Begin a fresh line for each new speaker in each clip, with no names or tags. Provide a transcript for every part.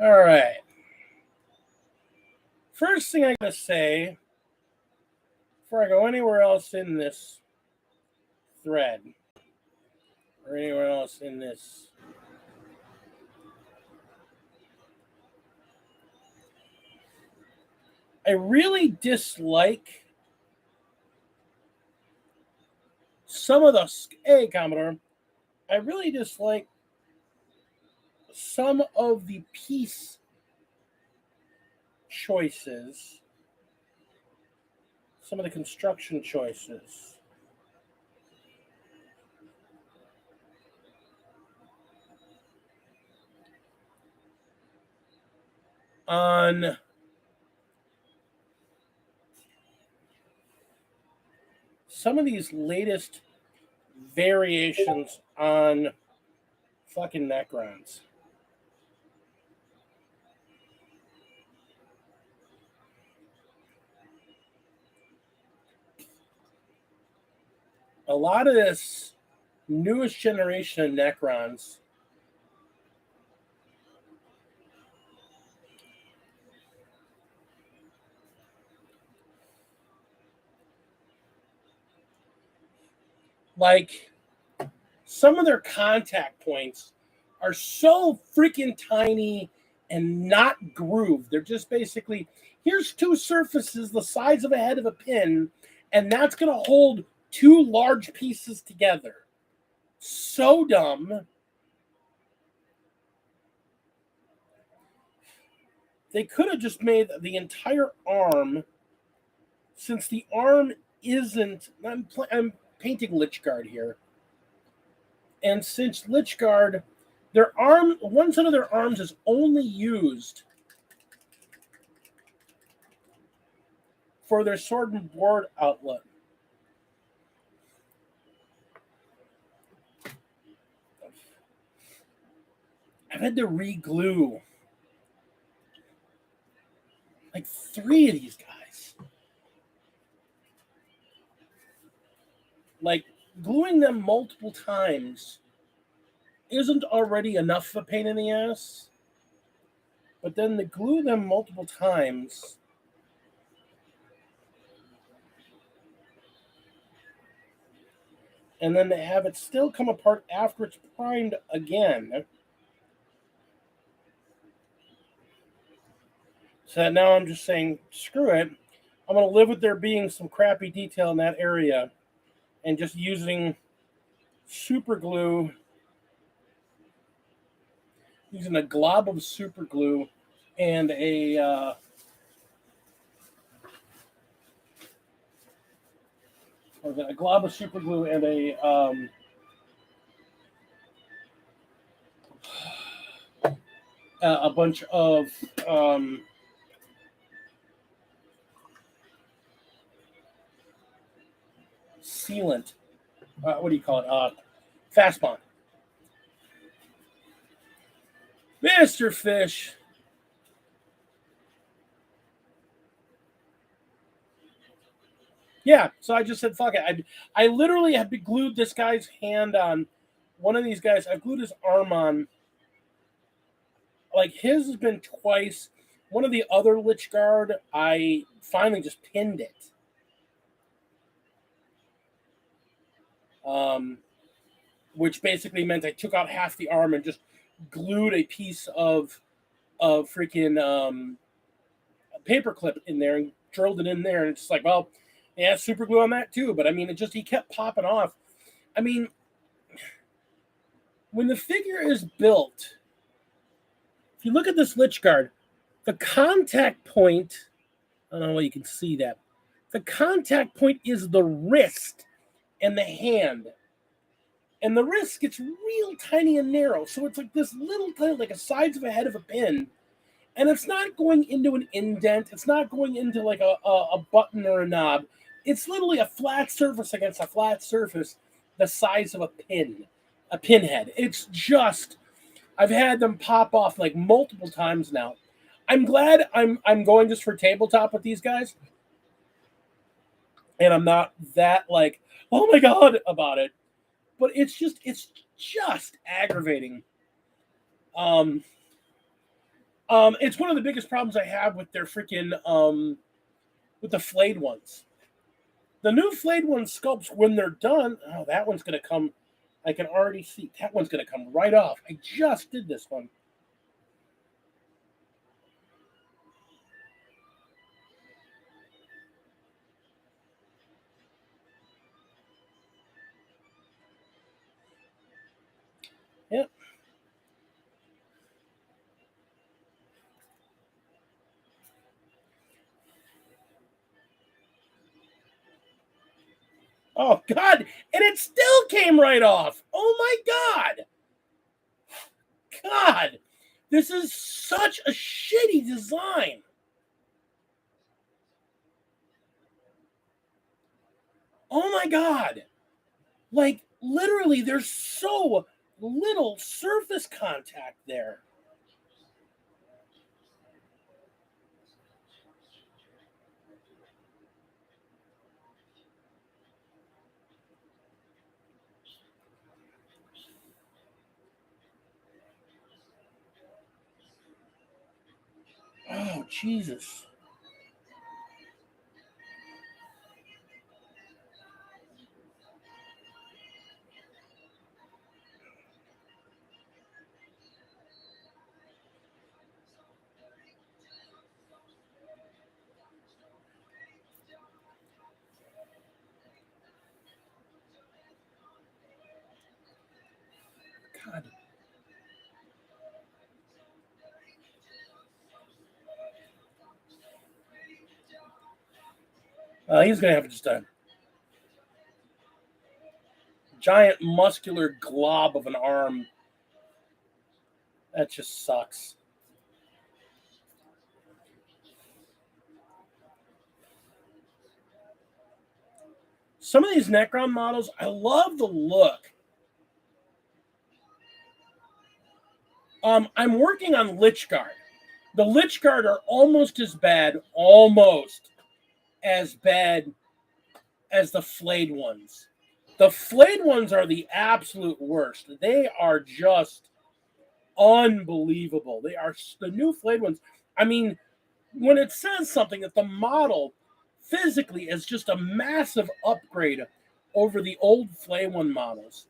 All right. First thing I gotta say before I go anywhere else in this thread or anywhere else in this, I really dislike some of the. Hey, Commodore. I really dislike some of the piece choices, some of the construction choices. On some of these latest variations on fucking Necrons. A lot of this newest generation of Necrons like some of their contact points are so freaking tiny and not grooved. They're just basically, here's two surfaces the size of a head of a pin, and that's going to hold two large pieces together. So dumb. They could have just made the entire arm, since the arm isn't. I'm painting Lichguard here. And since Lichguard, their arm, one side of their arms is only used for their sword and board outlet. I've had to re-glue like 3 of these guys. Like, gluing them multiple times isn't already enough of a pain in the ass. But then to glue them multiple times, and then to have it still come apart after it's primed again. So now I'm just saying, screw it. I'm going to live with there being some crappy detail in that area and just using super glue, using a glob of super glue and a glob of super glue and a bunch of sealant. What do you call it? Fast bond. Mr. Fish. Yeah, so I just said, fuck it. I literally have glued this guy's hand on one of these guys. I've glued his arm on. Like, his has been twice. One of the other Lichguard, I finally just pinned it. Which basically meant I took out half the arm and just glued a piece of freaking paper clip in there and drilled it in there. And it's like, well, yeah, super glue on that too. But I mean, he kept popping off. I mean, when the figure is built, if you look at this Lichguard, the contact point, I don't know why you can see that. The contact point is the wrist and the hand. And the wrist gets real tiny and narrow. So it's like this little kind of like a size of a head of a pin. And it's not going into an indent. It's not going into like a button or a knob. It's literally a flat surface against a flat surface the size of a pin, a pinhead. It's just, I've had them pop off like multiple times now. I'm glad I'm going just for tabletop with these guys. And I'm not that like, oh my God about it. But it's just aggravating. It's one of the biggest problems I have with their freaking with the flayed ones. The new flayed one sculpts, when they're done, oh, that one's gonna come. I can already see that one's gonna come right off. I just did this one. Yep. Oh God! And it still came right off. Oh my God! God, this is such a shitty design. Oh my God! Like literally, there's so little surface contact there. Oh Jesus! God. He's gonna have just a giant muscular glob of an arm. That just sucks. Some of these Necron models, I love the look. I'm working on Lich Guard. The Lich Guard are almost as bad as the flayed ones. The flayed ones are the absolute worst. They are just unbelievable. They are the new flayed ones. I mean, when it says something that the model physically is just a massive upgrade over the old Flay One models,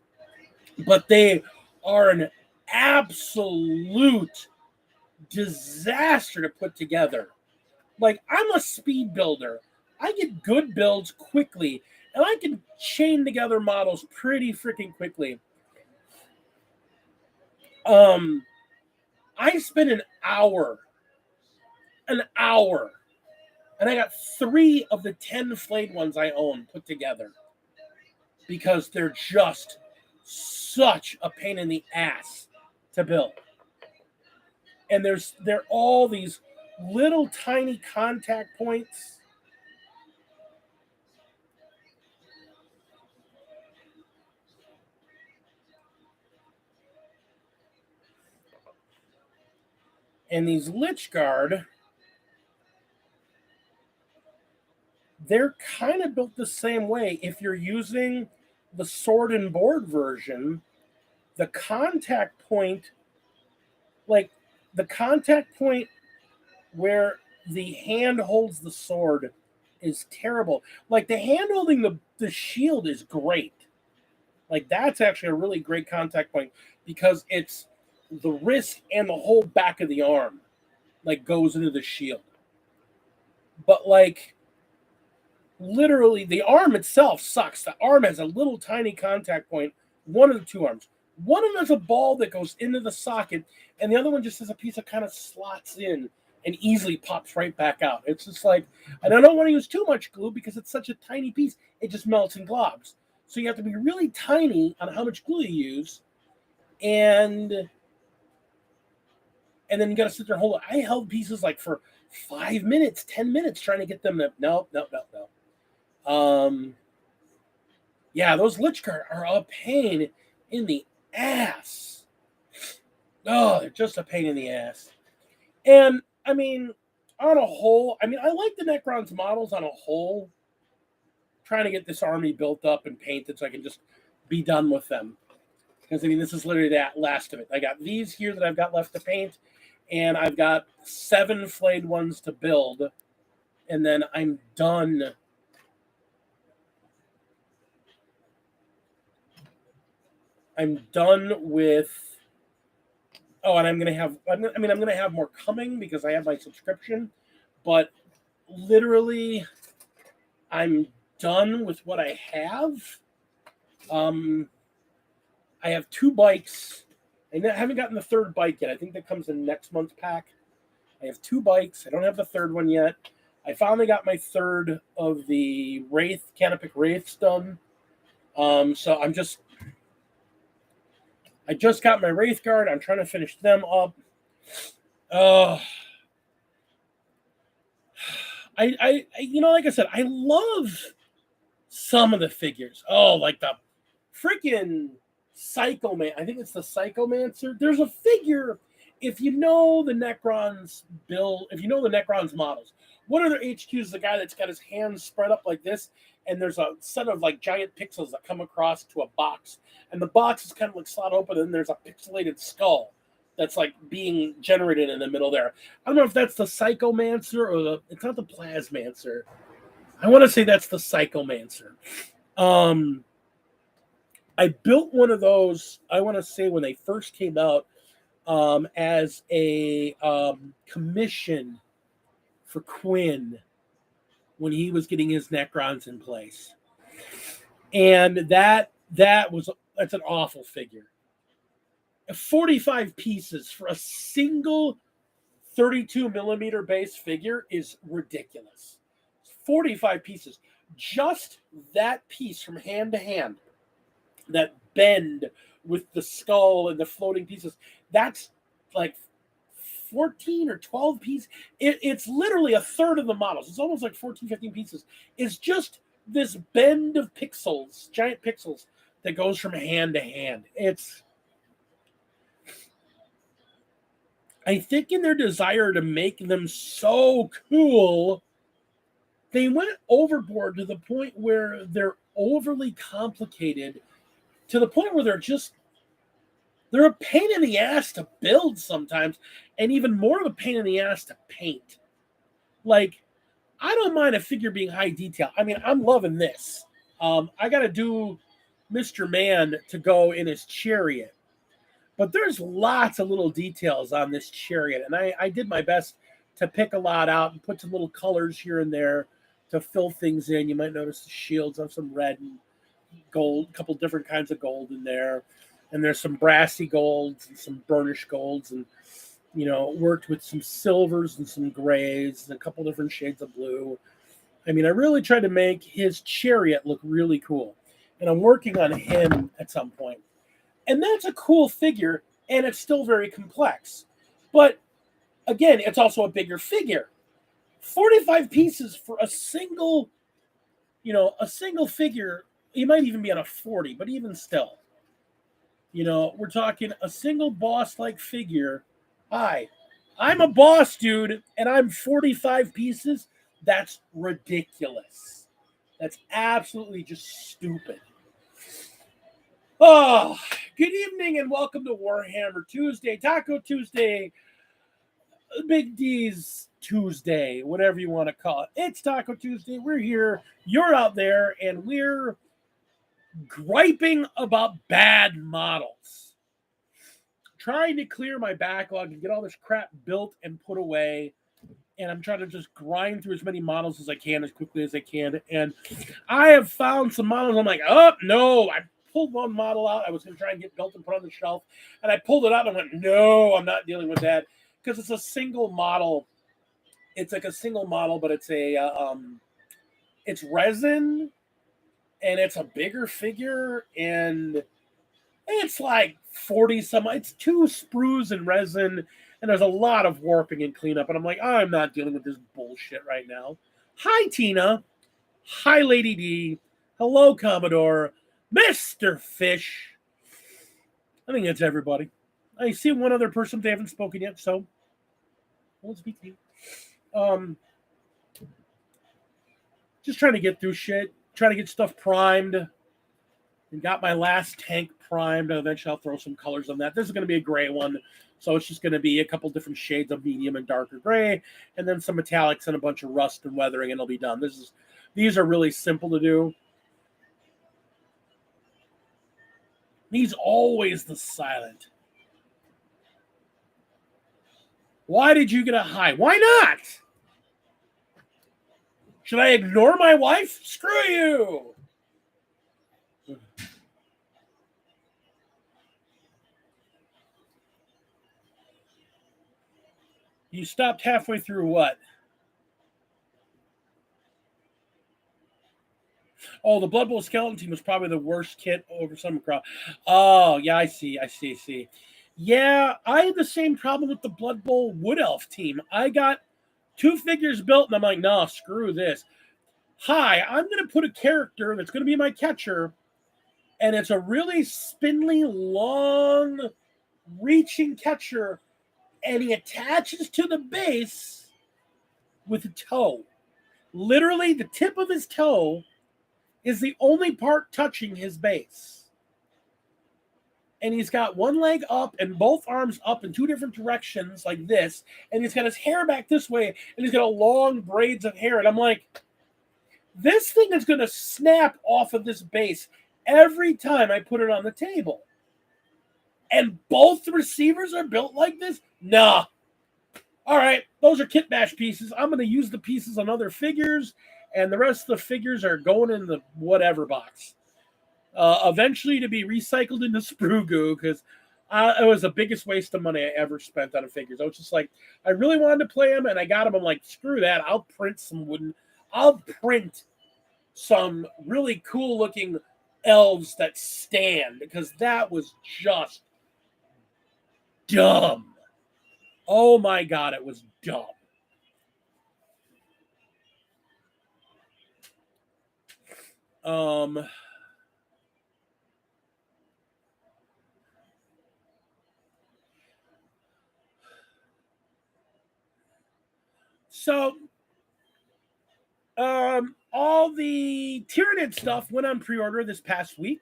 but they are an absolute disaster to put together. Like, I'm a speed builder. I get good builds quickly, and I can chain together models pretty freaking quickly. I spent an hour, and I got 3 of the 10 flayed ones I own put together because they're just such a pain in the ass to build. And they're all these little tiny contact points. And these Lich Guard, they're kind of built the same way. If you're using the sword and board version, the contact point, like the contact point where the hand holds the sword, is terrible. Like the hand holding the shield is great. Like that's actually a really great contact point because it's the wrist and the whole back of the arm like goes into the shield. But like literally the arm itself sucks. The arm has a little tiny contact point, one of the 2 arms. One of them has a ball that goes into the socket, and the other one just has a piece that kind of slots in and easily pops right back out. It's just like, and I don't want to use too much glue because it's such a tiny piece, it just melts and globs. So you have to be really tiny on how much glue you use, and then you got to sit there and hold it. I held pieces like for 5 minutes, 10 minutes trying to get them to no. Yeah, those Lich Guard are a pain in the ass. Oh, they're just a pain in the ass. And I mean, on a whole, I mean, I like the Necron's models on a whole. Trying to get this army built up and painted so I can just be done with them. Because I mean, this is literally that last of it. I got these here that I've got left to paint, and I've got 7 flayed ones to build, and then I'm done. I'm done with. Oh, and I'm gonna have. I'm gonna have more coming because I have my subscription, but literally, I'm done with what I have. I have 2 bikes. I haven't gotten the 3rd bike yet. I think that comes in next month's pack. I have 2 bikes. I don't have the 3rd one yet. I finally got my 3rd of the Canopic Wraiths done. So I just got my Wraith Guard. I'm trying to finish them up. Like I said, I love some of the figures. Oh, like the freaking Psychoman. I think it's the Psychomancer. There's a figure. If you know the Necrons build, if you know the Necrons models, one of their HQs is the guy that's got his hands spread up like this, and there's a set of like giant pixels that come across to a box, and the box is kind of like slot open, and there's a pixelated skull that's like being generated in the middle there. I don't know if that's the Psychomancer or it's not the Plasmancer. I want to say that's the Psychomancer. I built one of those, I want to say when they first came out, as a commission for Quinn when he was getting his Necrons in place. And that's an awful figure. 45 pieces for a single 32 millimeter base figure is ridiculous. 45 pieces. Just that piece from hand to hand, that bend with the skull and the floating pieces, that's like 14 or 12 pieces. It's literally a third of the models. It's almost like 14, 15 pieces. It's just this bend of pixels, giant pixels, that goes from hand to hand. I think in their desire to make them so cool, they went overboard to the point where they're overly complicated, to the point where they're a pain in the ass to build sometimes, and even more of a pain in the ass to paint. Like, I don't mind a figure being high detail. I mean, I'm loving this. I got to do Mr. Man to go in his chariot. But there's lots of little details on this chariot, and I did my best to pick a lot out and put some little colors here and there to fill things in. You might notice the shields have some red and gold, a couple different kinds of gold in there. And there's some brassy golds and some burnished golds, and worked with some silvers and some grays and a couple different shades of blue. I mean, I really tried to make his chariot look really cool. And I'm working on him at some point. And that's a cool figure, and it's still very complex. But again, it's also a bigger figure. 45 pieces for a single figure. You might even be on a 40, but even still. We're talking a single boss-like figure. Hi, I'm a boss, dude, and I'm 45 pieces. That's ridiculous. That's absolutely just stupid. Oh, good evening and welcome to Warhammer Tuesday, Taco Tuesday, Big D's Tuesday, whatever you want to call it. It's Taco Tuesday. We're here. You're out there, and we're griping about bad models. Trying to clear my backlog and get all this crap built and put away. And I'm trying to just grind through as many models as I can as quickly as I can. And I have found some models. I'm like, oh, no, I pulled one model out. I was going to try and get built and put on the shelf. And I pulled it out and went, no, I'm not dealing with that. Because it's a single model. It's like a single model, but it's it's resin. And it's a bigger figure. And it's like 40 some. It's 2 sprues and resin. And there's a lot of warping and cleanup. And I'm like, I'm not dealing with this bullshit right now. Hi, Tina. Hi, Lady D. Hello, Commodore. Mr. Fish. I think that's everybody. I see one other person. They haven't spoken yet, so we'll speak to you. Just trying to get through shit. Trying to get stuff primed. And got my last tank primed. Eventually, I'll throw some colors on that. This is going to be a gray one. So it's just going to be a couple different shades of medium and darker gray, and then some metallics and a bunch of rust and weathering, and it'll be done. These are really simple to do. He's always the silent. Why did you get a high? Why not? Should I ignore my wife? Screw you. You stopped halfway through what? Oh, the Blood Bowl skeleton team was probably the worst kit over Summer Crop. Oh, yeah, I see. Yeah, I had the same problem with the Blood Bowl Wood Elf team. I got 2 figures built, and I'm like, no, screw this. Hi, I'm going to put a character that's going to be my catcher, and it's a really spindly, long, reaching catcher, and he attaches to the base with a toe. Literally, the tip of his toe is the only part touching his base. And he's got one leg up and both arms up in 2 different directions like this. And he's got his hair back this way, and he's got a long braids of hair. And I'm like, this thing is going to snap off of this base every time I put it on the table. And both the receivers are built like this? Nah. All right, those are kit bash pieces. I'm going to use the pieces on other figures, and the rest of the figures are going in the whatever box. Eventually to be recycled into sprue goo, because it was the biggest waste of money I ever spent on figures. I was just like, I really wanted to play them, and I got them. I'm like, screw that. I'll print some really cool looking elves that stand, because that was just dumb. Oh my God, it was dumb. So all the Tyranid stuff went on pre-order this past week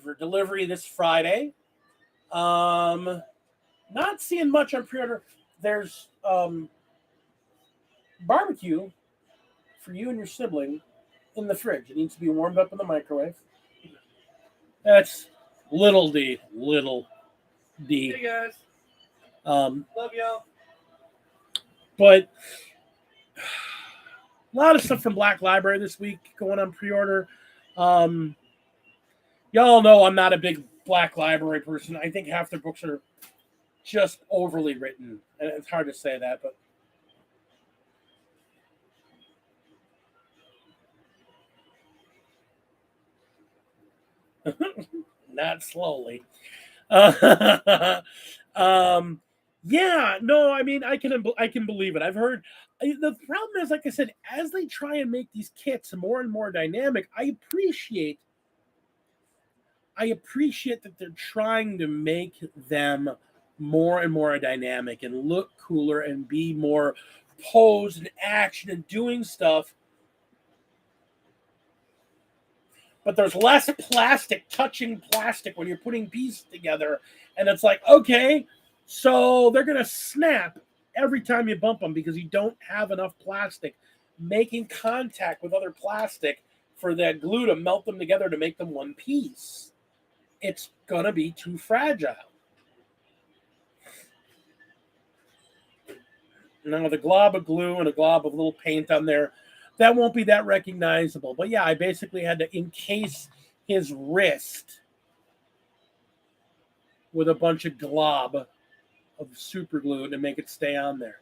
for delivery this Friday. Not seeing much on pre-order. There's barbecue for you and your sibling in the fridge. It needs to be warmed up in the microwave. That's little D.
Hey guys. Love y'all.
But a lot of stuff from Black Library this week going on pre-order. Y'all know I'm not a big Black Library person. I think half their books are just overly written. And it's hard to say that, but not slowly. Yeah, no, I mean, I can believe it. I've heard the problem is, like I said, as they try and make these kits more and more dynamic, I appreciate that they're trying to make them more and more dynamic and look cooler and be more posed and action and doing stuff. But there's less plastic touching plastic when you're putting pieces together. And it's like, okay, so they're going to snap every time you bump them because you don't have enough plastic making contact with other plastic for that glue to melt them together to make them one piece. It's going to be too fragile. Now, with a glob of glue and a glob of little paint on there, that won't be that recognizable. But yeah, I basically had to encase his wrist with a bunch of glob of super glue to make it stay on there,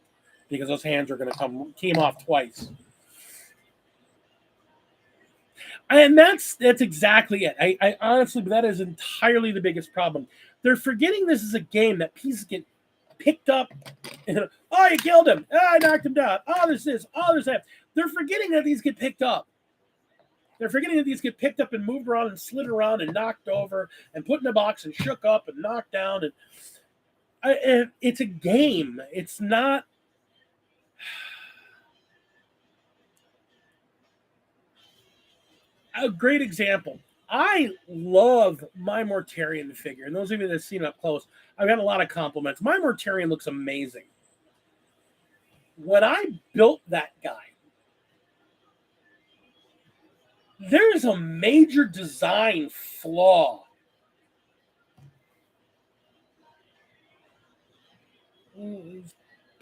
because those hands are going to came off twice. And that's exactly it. I honestly, that is entirely the biggest problem. They're forgetting this is a game that pieces get picked up. And, oh, you killed him. Oh, I knocked him down. Oh, there's this. Oh, there's that. They're forgetting that these get picked up. They're forgetting that these get picked up and moved around and slid around and knocked over and put in a box and shook up and knocked down. And it's a game. It's not. A great example. I love my Mortarion figure. And those of you that have seen it up close, I've got a lot of compliments. My Mortarion looks amazing. When I built that guy, there's a major design flaw. He's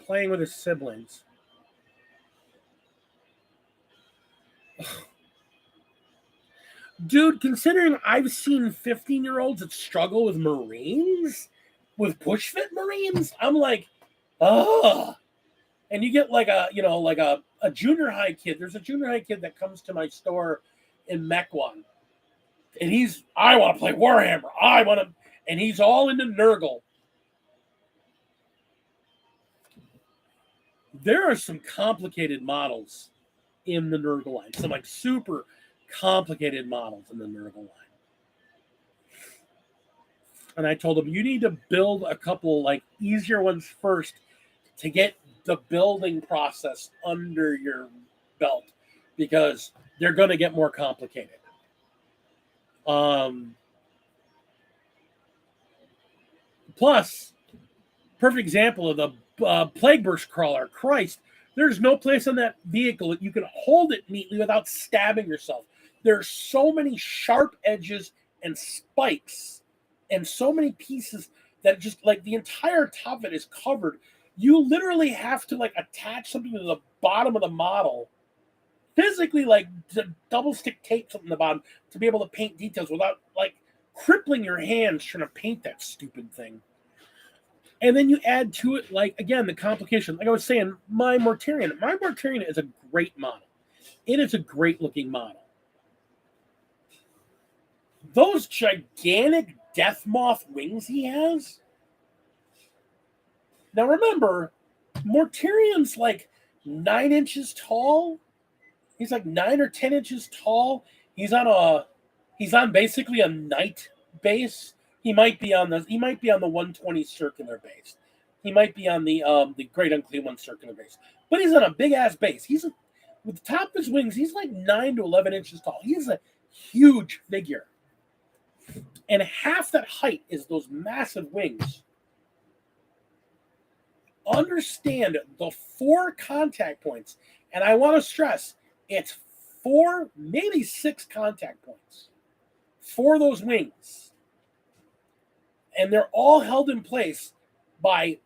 playing with his siblings. Dude, considering I've seen 15-year-olds that struggle with Marines, with push fit Marines, I'm like, ugh. And you get like a junior high kid. There's a junior high kid that comes to my store in Mequon. And I want to play Warhammer. And he's all into Nurgle. There are some complicated models in the Nurgle line. Some like super complicated models in the Nurgle line. And I told him, you need to build a couple like easier ones first to get the building process under your belt, because they're going to get more complicated. Plus, perfect example of the Plague Burst Crawler. Christ, there's no place on that vehicle that you can hold it neatly without stabbing yourself. There's so many sharp edges and spikes and so many pieces that just like the entire top of it is covered. You literally have to like attach something to the bottom of the model, physically like double stick tape something to the bottom to be able to paint details without like crippling your hands trying to paint that stupid thing. And then you add to it, like, again, the complication. Like I was saying, my Mortarion is a great model. It is a great looking model. Those gigantic Death Moth wings he has. Now remember, Mortarion's like 9 inches tall. He's like 9 or 10 inches tall. He's on basically a knight base. He might be on the 120 circular base. He might be on the Great Unclean One circular base. But he's on a big ass base. With the top of his wings, he's like 9 to 11 inches tall. He's a huge figure. And half that height is those massive wings. Understand the 4 contact points. And I want to stress, it's 4, maybe 6 contact points for those wings. And they're all held in place by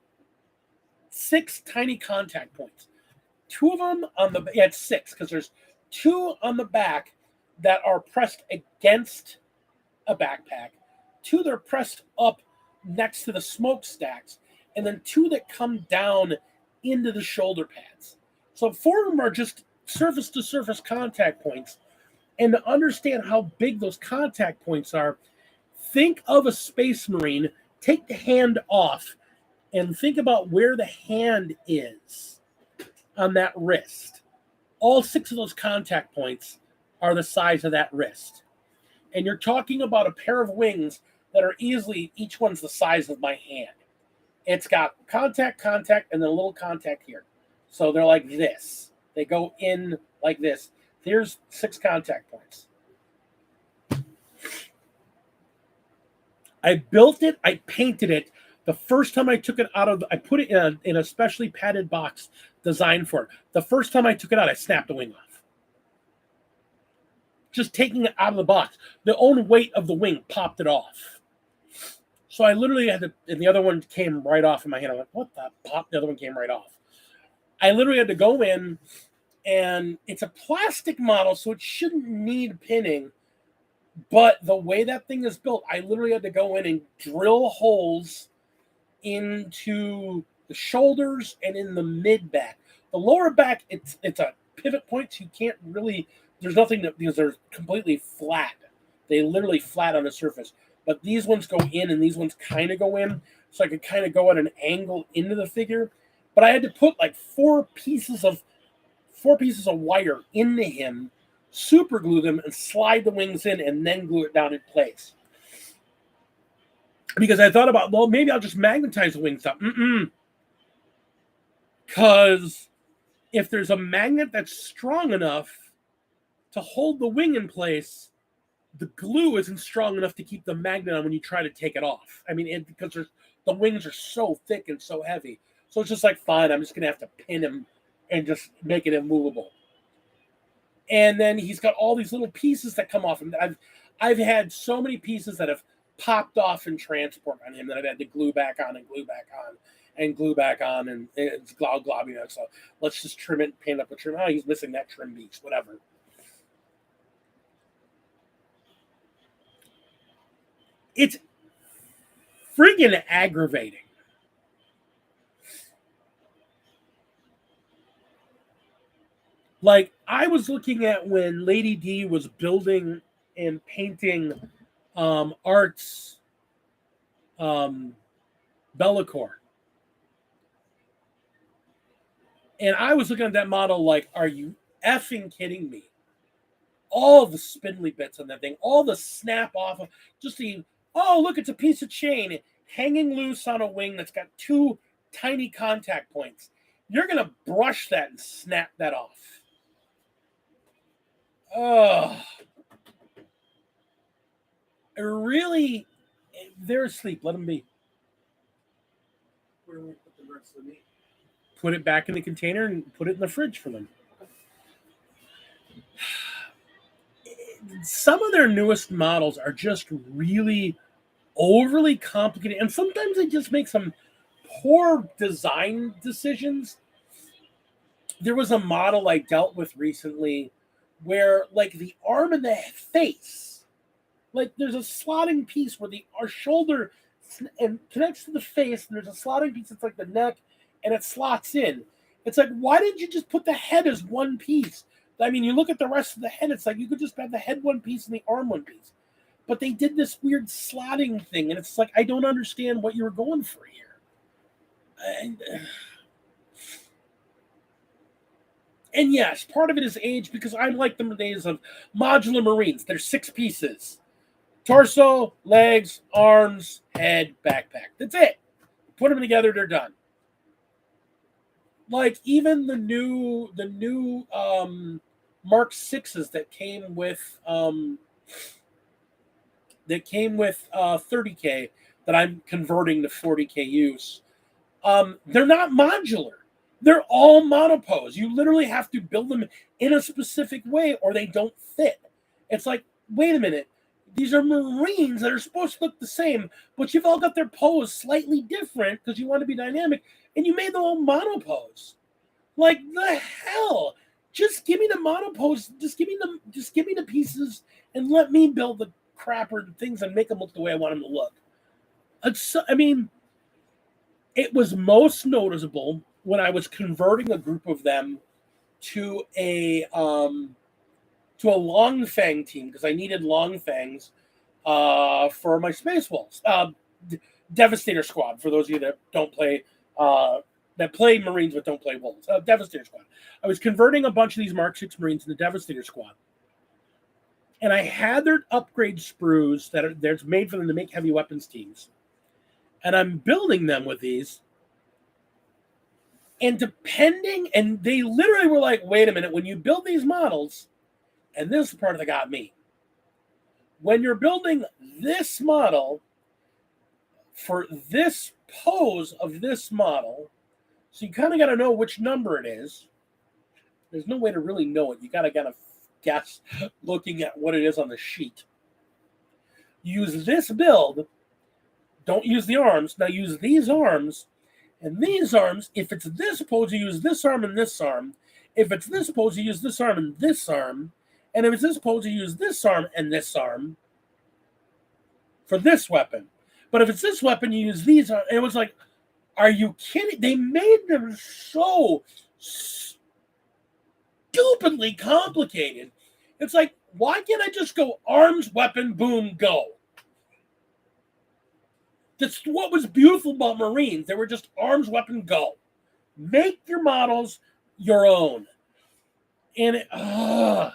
6 tiny contact points. 2 of them it's 6, because there's 2 on the back that are pressed against a backpack, 2 that are pressed up next to the smokestacks, and then 2 that come down into the shoulder pads. So 4 of them are just surface-to-surface contact points. And to understand how big those contact points are, think of a Space Marine, take the hand off, and think about where the hand is on that wrist. All 6 of those contact points are the size of that wrist. And you're talking about a pair of wings that are easily, each one's the size of my hand. It's got contact, and then a little contact here. So they're like this. They go in like this. Here's 6 contact points. I built it. I painted it. The first time I took it out I put it in a specially padded box designed for it. The first time I took it out, I snapped the wing off. Just taking it out of the box. The own weight of the wing popped it off. So I literally had to, and the other one came right off in my hand. I'm like, what the pop? The other one came right off. I literally had to go in, and it's a plastic model, so it shouldn't need pinning. But the way that thing is built, I literally had to go in and drill holes into the shoulders and in the mid back. The lower back, it's a pivot point, so you can't really, there's nothing because they're completely flat. They literally flat on the surface. But these ones go in and these ones kind of go in, so I could kind of go at an angle into the figure. But I had to put like 4 pieces of wire into him, super glue them, and slide the wings in, and then glue it down in place. Because I thought about, well, maybe I'll just magnetize the wings up. Because if there's a magnet that's strong enough to hold the wing in place, the glue isn't strong enough to keep the magnet on when you try to take it off. I mean, because the wings are so thick and so heavy. So it's just like, fine, I'm just going to have to pin him and just make it immovable. And then he's got all these little pieces that come off him. I've had so many pieces that have popped off in transport on him that I've had to glue back on and glue back on and glue back on, and it's glob, so let's just trim it, paint up a trim. Oh, he's missing that trim piece, whatever. It's friggin' aggravating. Like, I was looking at when Lady D was building and painting Art's Bellacore. And I was looking at that model like, are you effing kidding me? All the spindly bits on that thing, all the snap off of, just the, oh, look, it's a piece of chain hanging loose on a wing that's got 2 tiny contact points. You're going to brush that and snap that off. Oh, really? They're asleep. Let them be. Where do we put the rest of the meat? Put it back in the container and put it in the fridge for them. Some of their newest models are just really overly complicated, and sometimes they just make some poor design decisions. There was a model I dealt with recently where, like, the arm and the face, like, there's a slotting piece where our shoulder and connects to the face, and there's a slotting piece that's like the neck, and it slots in. It's like, why didn't you just put the head as one piece? I mean, you look at the rest of the head, it's like you could just have the head one piece and the arm one piece. But they did this weird slotting thing, and it's like, I don't understand what you were going for here. And yes, part of it is age, because I like the days of modular Marines. They're 6 pieces. Torso, legs, arms, head, backpack. That's it. Put them together, they're done. Like, even the new Mark 6s that came with 30K that I'm converting to 40K use, they're not modular. They're all monopose. You literally have to build them in a specific way or they don't fit. It's like, wait a minute. These are Marines that are supposed to look the same, but you've all got their pose slightly different because you want to be dynamic, and you made them all monopose. Like, the hell? Just give me the monopose. Just give me the pieces and let me build the crapper things and make them look the way I want them to look. I mean, it was most noticeable when I was converting a group of them to a Long Fang team, because I needed Long Fangs for my Space Wolves. Devastator Squad, for those of you that don't play, that play Marines but don't play Wolves. Devastator Squad. I was converting a bunch of these Mark 6 Marines into Devastator Squad. And I had their upgrade sprues that's made for them to make heavy weapons teams. And I'm building them with these. And they literally were like, wait a minute, when you build these models, and this is the part that got me. When you're building this model for this pose of this model, so you kind of got to know which number it is. There's no way to really know it. You got to kind of guess looking at what it is on the sheet. Use this build. Don't use the arms. Now use these arms. And these arms, if it's this pose, you use this arm and this arm. If it's this pose, you use this arm and this arm. And if it's this pose, you use this arm and this arm for this weapon. But if it's this weapon, you use these. And it was like, are you kidding? They made them so stupidly complicated. It's like, why can't I just go arms, weapon, boom, go? That's what was beautiful about Marines. They were just arms, weapon, go. Make your models your own. And I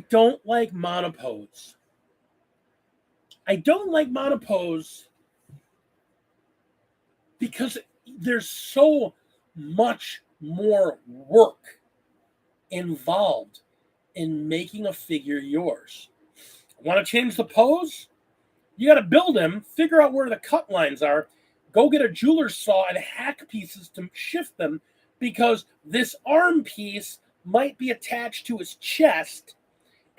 don't like monopose. I don't like monopose because there's so much more work involved in making a figure yours. Want to change the pose? You got to build him, figure out where the cut lines are, go get a jeweler's saw and hack pieces to shift them, because this arm piece might be attached to his chest,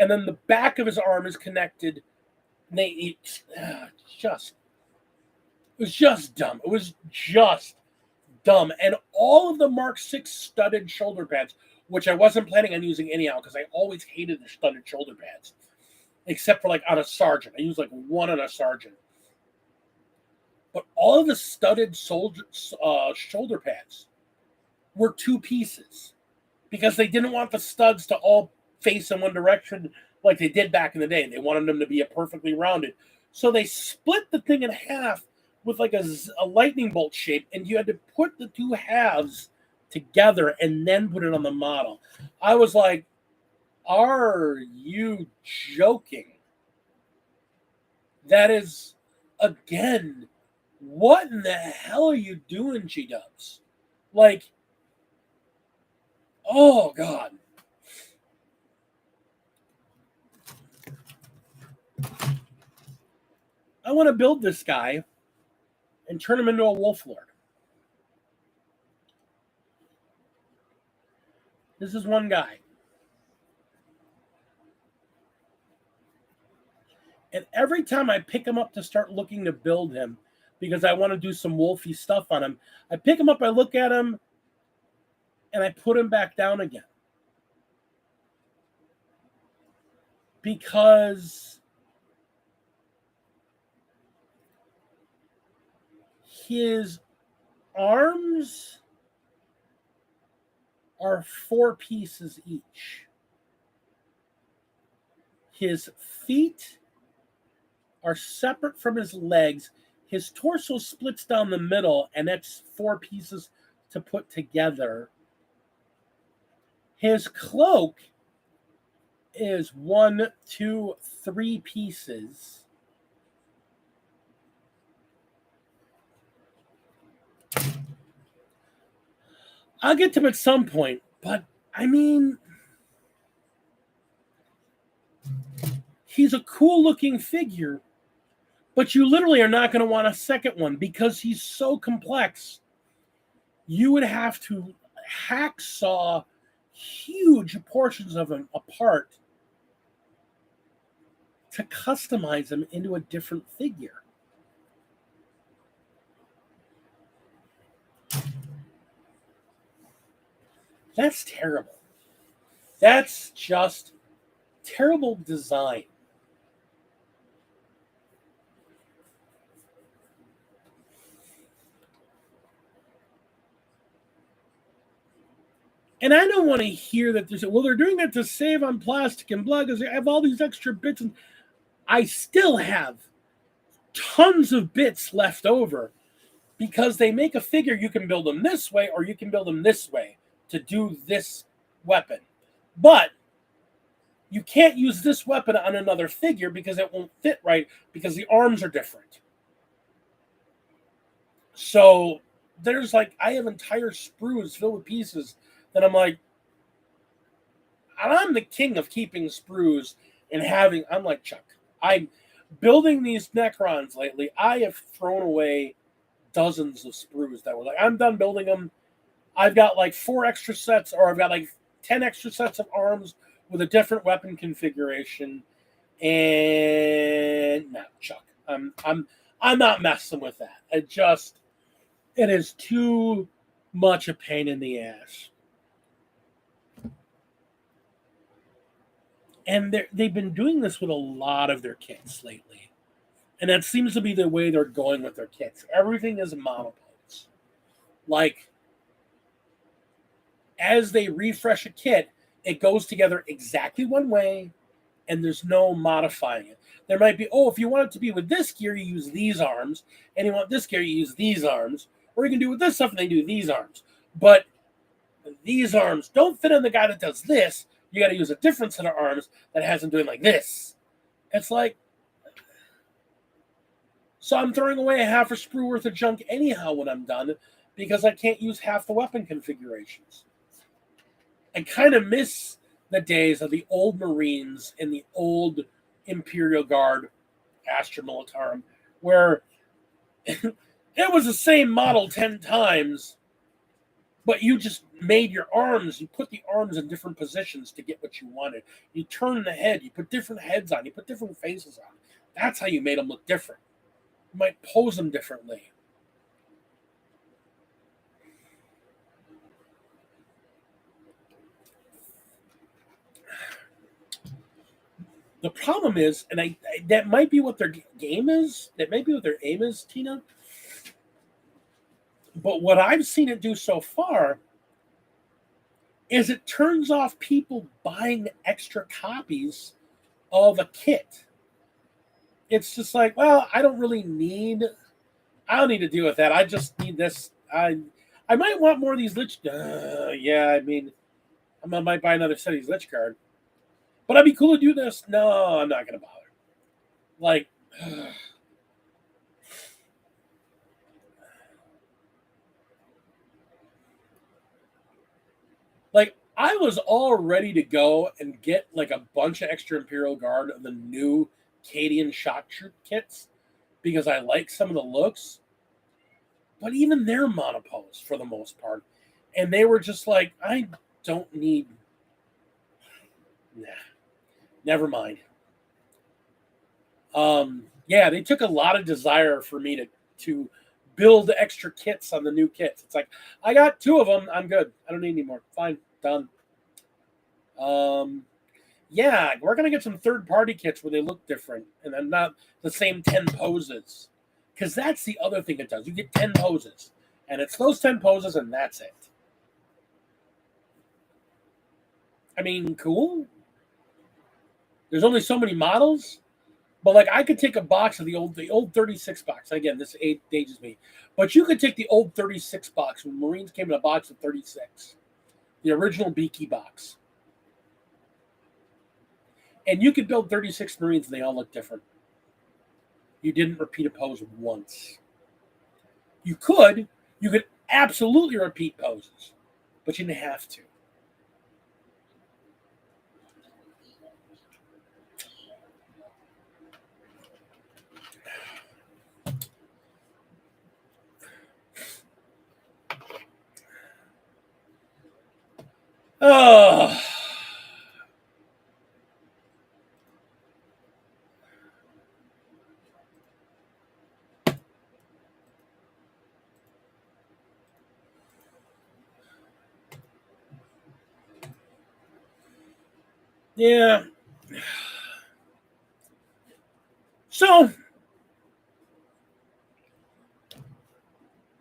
and then the back of his arm is connected. And it was just dumb. It was just dumb. And all of the Mark VI studded shoulder pads, which I wasn't planning on using anyhow, because I always hated the studded shoulder pads, except for like on a sergeant. I use like one on a sergeant. But all of the studded shoulder pads were two pieces, because they didn't want the studs to all face in one direction like they did back in the day. They wanted them to be perfectly rounded. So they split the thing in half with like a lightning bolt shape, and you had to put the two halves together and then put it on the model. I was like, are you joking? That is, again, what in the hell are you doing, G-dubs? Like, oh, God. I want to build this guy and turn him into a wolf lord. This is one guy. And every time I pick him up to start looking to build him, because I want to do some wolfy stuff on him, I pick him up, I look at him, and I put him back down again. Because his arms are 4 pieces each. His feet are separate from his legs. His torso splits down the middle, and that's 4 pieces to put together. His cloak is 1, 2, 3 pieces. I'll get to him at some point, but I mean, he's a cool looking figure, but you literally are not going to want a second one because he's so complex. You would have to hacksaw huge portions of him apart to customize him into a different figure. That's terrible. That's just terrible design. And I don't want to hear that they're doing that to save on plastic and blood because they have all these extra bits. And I still have tons of bits left over because they make a figure you can build them this way or you can build them this way to do this weapon. But you can't use this weapon on another figure because it won't fit right because the arms are different. So there's I have entire sprues filled with pieces that I'm like, I'm the king of keeping sprues and I'm like Chuck. I'm building these Necrons lately. I have thrown away dozens of sprues that were I'm done building them. I've got 4 extra sets, or I've got 10 extra sets of arms with a different weapon configuration. And no, Chuck, I'm not messing with that. It is too much a pain in the ass. And they've been doing this with a lot of their kits lately. And that seems to be the way they're going with their kits. Everything is monopose. As they refresh a kit, it goes together exactly one way, and there's no modifying it. There might be, if you want it to be with this gear, you use these arms, and you want this gear, you use these arms, or you can do with this stuff, and they do these arms. But these arms don't fit on the guy that does this. You got to use a different set of arms that has him doing like this. It's so I'm throwing away a half a sprue worth of junk anyhow when I'm done, because I can't use half the weapon configurations. I kind of miss the days of the old Marines and the old Imperial Guard Astra Militarum, where it was the same model 10 times, but you just made your arms, you put the arms in different positions to get what you wanted. You turn the head, you put different heads on, you put different faces on. That's how you made them look different. You might pose them differently. The problem is, and that might be what their game is, that might be what their aim is, Tina. But what I've seen it do so far is it turns off people buying extra copies of a kit. It's just like, well, I don't need to deal with that. I just need this. I might want more of these Lich. Yeah, I mean, I might buy another set of these Lich Guard. But I'd be cool to do this. No, I'm not going to bother. Like, I was all ready to go and get like a bunch of extra Imperial Guard of the new Cadian shock troop kits because I like some of the looks. But even they're monopose for the most part. And they were just like, I don't need. Nah. Never mind. Yeah, they took a lot of desire for me to build extra kits on the new kits. It's like, I got 2 of them. I'm good. I don't need any more. Fine. Done. Yeah, we're going to get some third-party kits where they look different and then not the same 10 poses. Because that's the other thing it does. You get 10 poses. And it's those 10 poses and that's it. I mean, cool. There's only so many models. But like I could take a box of the old 36 box. Again, this ages me. But you could take the old 36 box when Marines came in a box of 36. The original Beaky box. And you could build 36 Marines and they all look different. You didn't repeat a pose once. You could absolutely repeat poses, but you didn't have to. Oh. Yeah. So,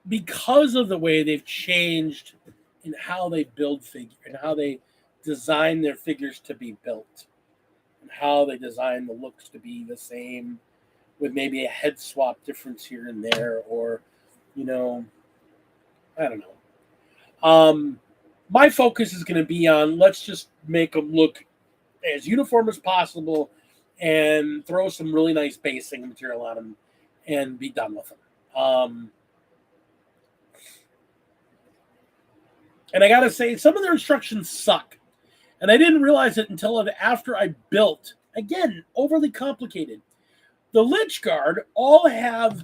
because of the way they've changed in how they build figures and how they design their figures to be built and how they design the looks to be the same with maybe a head swap difference here and there or, I don't know. My focus is going to be on let's just make them look as uniform as possible and throw some really nice basing material on them and be done with them. And I got to say, some of their instructions suck. And I didn't realize it until after I built, again, overly complicated. The Lich Guard all have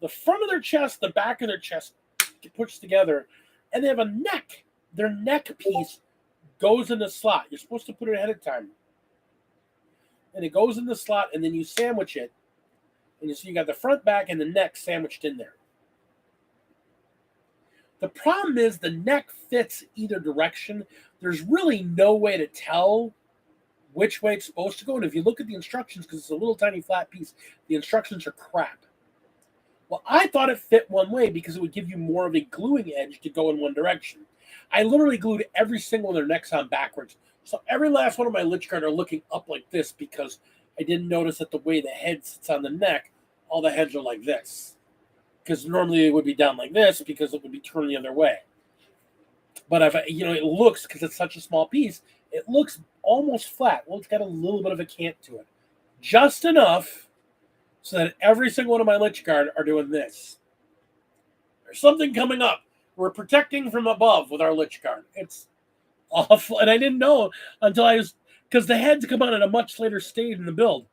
the front of their chest, the back of their chest pushed together, and they have a neck. Their neck piece goes in the slot. You're supposed to put it ahead of time. And it goes in the slot, and then you sandwich it. And so you got the front, back, and the neck sandwiched in there. The problem is the neck fits either direction. There's really no way to tell which way it's supposed to go. And if you look at the instructions, because it's a little tiny flat piece, the instructions are crap. Well, I thought it fit one way because it would give you more of a gluing edge to go in one direction. I literally glued every single of their necks on backwards. So every last one of my Lich Guard are looking up like this because I didn't notice that the way the head sits on the neck, all the heads are like this. Because normally it would be down like this because it would be turned the other way. But if it looks, because it's such a small piece, it looks almost flat. Well, it's got a little bit of a cant to it. Just enough so that every single one of my Lich Guard are doing this. There's something coming up. We're protecting from above with our Lich Guard. It's awful. And I didn't know until because the heads come on at a much later stage in the build.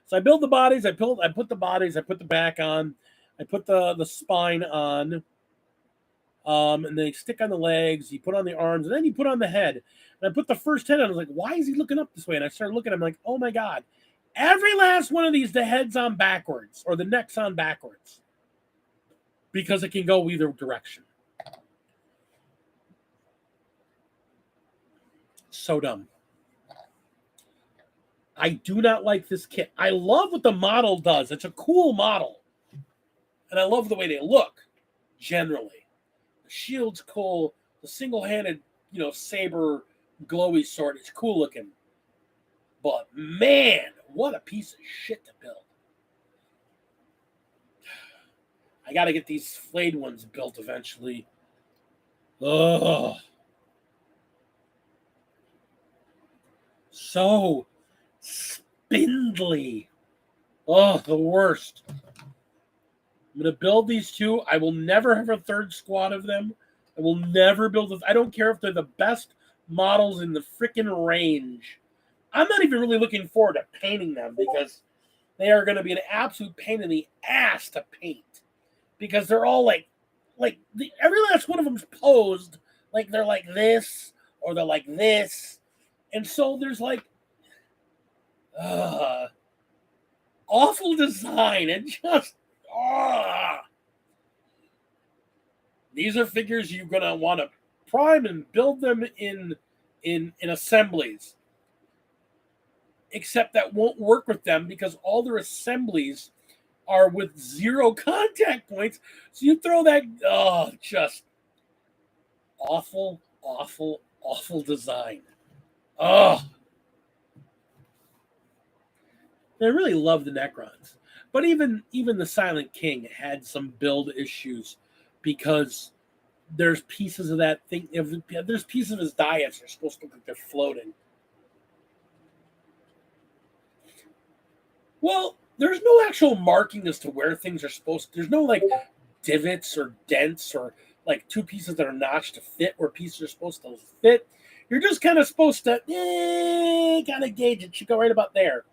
So I build the bodies, I put the bodies, I put the back on, I put the spine on, and they stick on the legs, you put on the arms, and then you put on the head. And I put the first head on, I was like, why is he looking up this way? And I started looking, I'm like, oh my God. Every last one of these, the head's on backwards, or the neck's on backwards. Because it can go either direction. So dumb. I do not like this kit. I love what the model does. It's a cool model. And I love the way they look, generally. The shield's cool. The single-handed, saber glowy sword is cool looking. But, man, what a piece of shit to build. I got to get these flayed ones built eventually. Ugh. So spindly. Oh, the worst. I'm going to build these two. I will never have a third squad of them. I will never build this. I don't care if they're the best models in the freaking range. I'm not even really looking forward to painting them because they are going to be an absolute pain in the ass to paint. Because they're all every last one of them's posed like they're like this or they're like this. And so there's awful design and just these are figures you're gonna want to prime and build them in assemblies. Except that won't work with them because all their assemblies are with 0 contact points. So you throw that just awful, awful, awful design. Oh, I really love the Necrons, but even the Silent King had some build issues because there's pieces of that thing. There's pieces of his diets that are supposed to look like they're floating. Well, there's no actual marking as to where things are supposed to. There's no divots or dents or 2 pieces that are notched to fit where pieces are supposed to fit. You're just kind of supposed to kind of gauge it. Should go right about there.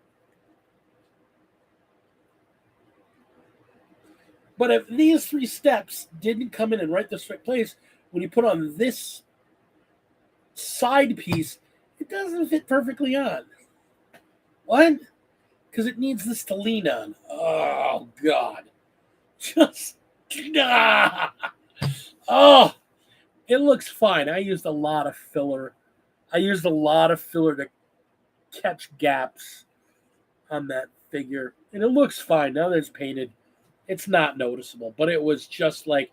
But if these 3 steps didn't come in right this right place, when you put on this side piece, it doesn't fit perfectly on. What? Because it needs this to lean on. Oh, God. Just, oh, it looks fine. I used a lot of filler. To catch gaps on that figure. And it looks fine. Now that it's painted, it's not noticeable. But it was just when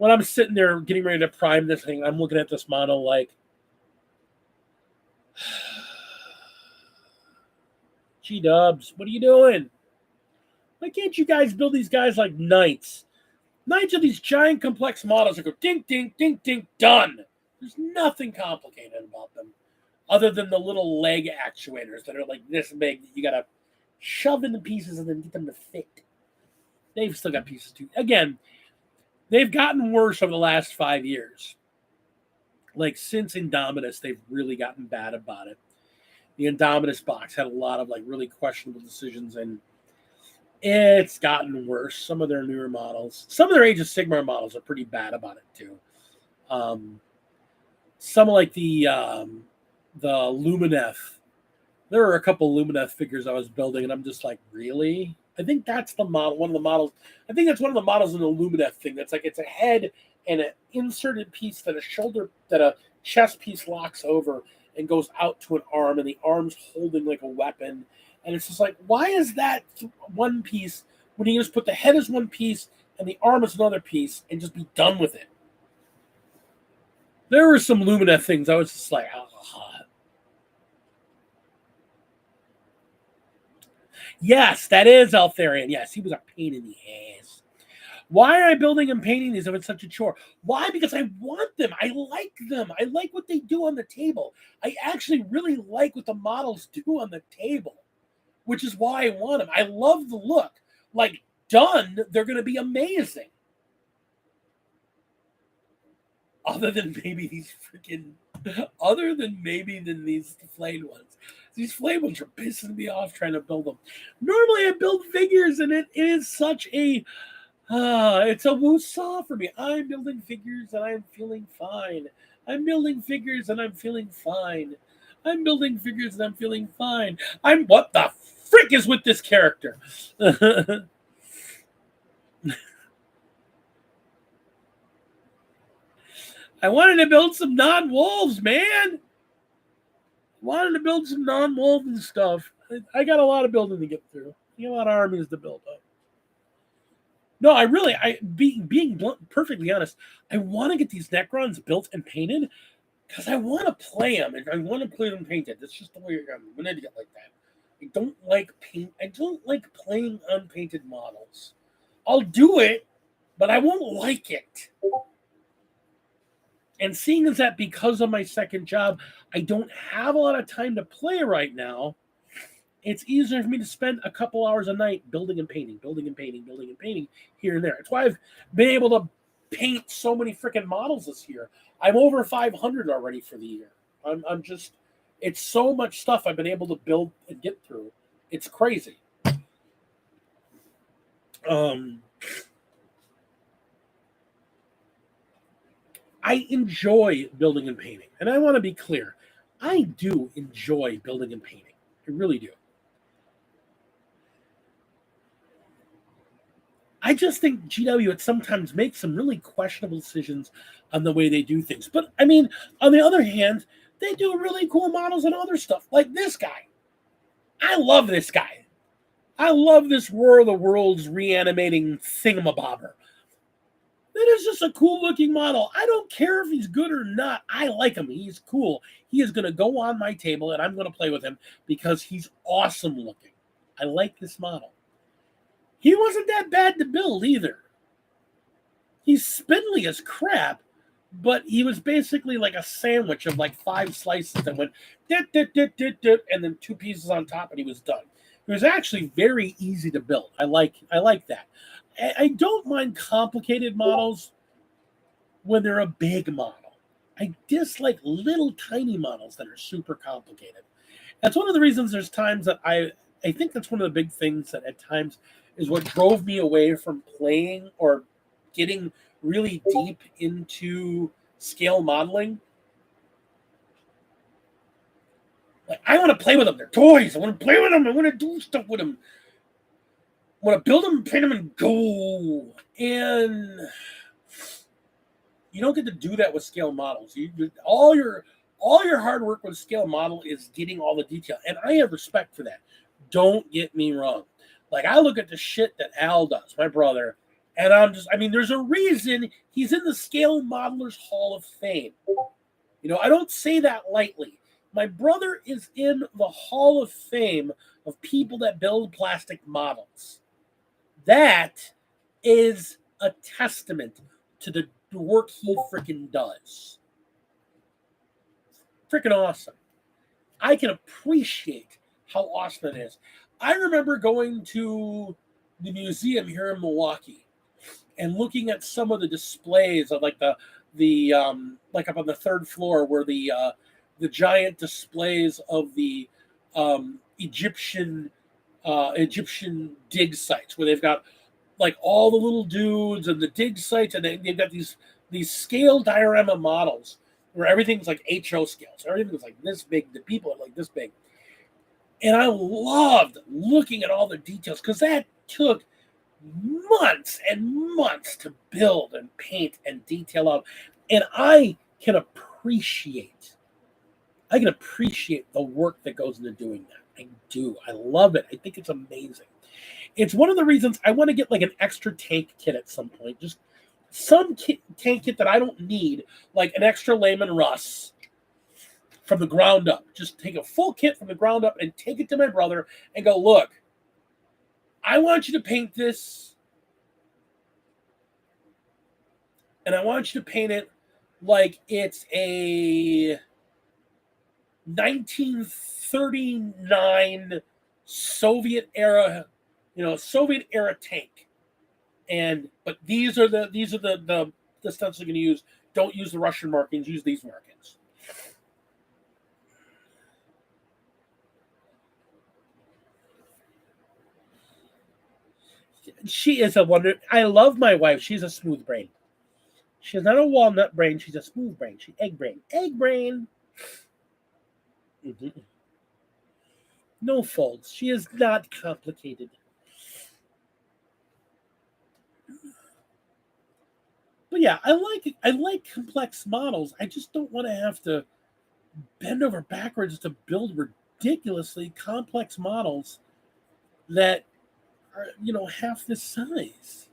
I'm sitting there getting ready to prime this thing, I'm looking at this model G-dubs, what are you doing? Why can't you guys build these guys like knights? Knights are these giant complex models that go ding, ding, ding, ding, done. There's nothing complicated about them other than the little leg actuators that are this big that you got to shove in the pieces and then get them to fit. They've still got pieces too. Again, they've gotten worse over the last 5 years. Since Indominus, they've really gotten bad about it. The Indominus box had a lot of really questionable decisions, and it's gotten worse. Some of their newer models, some of their Age of Sigmar models are pretty bad about it too. Some the Lumineth. There were a couple Lumineth figures I was building, and I'm just like, really? I think that's the model. One of the models. I think that's one of the models in the Lumineth thing. That's it's a head and an inserted piece that a chest piece locks over and goes out to an arm, and the arm's holding a weapon. And it's just why is that one piece when you just put the head as one piece and the arm as another piece and just be done with it? There were some Lumineth things I was just Yes, that is Altharian. Yes, he was a pain in the ass. Why are I building and painting these if it's such a chore? Why? Because I want them. I like them. I like what they do on the table. I actually really like what the models do on the table, which is why I want them. I love the look. Done, they're going to be amazing. other than maybe these flayed ones. These flayed ones are pissing me off trying to build them. Normally I build figures and it is such a it's a woo-saw for me. I'm building figures and I'm feeling fine. I'm building figures and I'm feeling fine. I'm building figures and I'm feeling fine. What the frick is with this character? I wanted to build some non-wolves, man. Wanted to build some non-wolf and stuff. I got a lot of building to get through. I got a lot of armies to build up. No, being perfectly honest, I want to get these Necrons built and painted because I want to play them and I want to play them painted. That's just the way I'm going to get like that. I don't like playing unpainted models. I'll do it, but I won't like it. And seeing as that because of my second job, I don't have a lot of time to play right now. It's easier for me to spend a couple hours a night building and painting here and there. That's why I've been able to paint so many freaking models this year. I'm over 500 already for the year. I'm just, it's so much stuff I've been able to build and get through. It's crazy. I enjoy building and painting. And I want to be clear. I do enjoy building and painting. I really do. I just think GW at sometimes makes some really questionable decisions on the way they do things. But I mean, on the other hand, they do really cool models and other stuff. Like this guy. I love this guy. I love this War of the Worlds reanimating thingamabobber. That is just a cool looking model. I don't care if he's good or not. I like him. He's cool. He is going to go on my table and I'm going to play with him because he's awesome looking. I like this model. He wasn't that bad to build either. He's spindly as crap, but he was basically like a sandwich of like 5 slices that went and then 2 pieces on top and he was done. It was actually very easy to build. I like that. I don't mind complicated models when they're a big model. I dislike little tiny models that are super complicated. That's one of the reasons there's times that I think that's one of the big things that at times is what drove me away from playing or getting really deep into scale modeling. Like, I want to play with them. They're toys. I want to play with them. I want to do stuff with them. I want to build them, paint them, and go. And you don't get to do that with scale models. All your hard work with scale model is getting all the detail. And I have respect for that. Don't get me wrong. Like, I look at the shit that Al does, my brother, and there's a reason he's in the Scale Modelers Hall of Fame. I don't say that lightly. My brother is in the Hall of Fame of people that build plastic models. That is a testament to the work he freaking does. Freaking awesome. I can appreciate how awesome it is. I remember going to the museum here in Milwaukee and looking at some of the displays of like the like up on the 3rd floor where the giant displays of the Egyptian dig sites where they've got like all the little dudes and the dig sites and they've got these scale diorama models where everything's like HO scales. Everything's like this big. The people are like this big. And I loved looking at all the details because that took months and months to build and paint and detail out. And I can appreciate the work that goes into doing that. I do. I love it. I think it's amazing. It's one of the reasons I want to get like an extra tank kit at some point. Just some tank kit that I don't need, like an extra Lehman Russ from the ground up. Just take a full kit from the ground up and take it to my brother and go, look, I want you to paint this. And I want you to paint it like it's a 1939 Soviet era tank. But these are the stunts you're going to use don't use the Russian markings, use these markings. She is a wonder. I love my wife. She's a smooth brain. She's not a walnut brain. She's a smooth brain. She's egg brain. Egg brain. Mm-hmm. No folds. She is not complicated. But yeah, I like complex models. I just don't want to have to bend over backwards to build ridiculously complex models that are, half this size.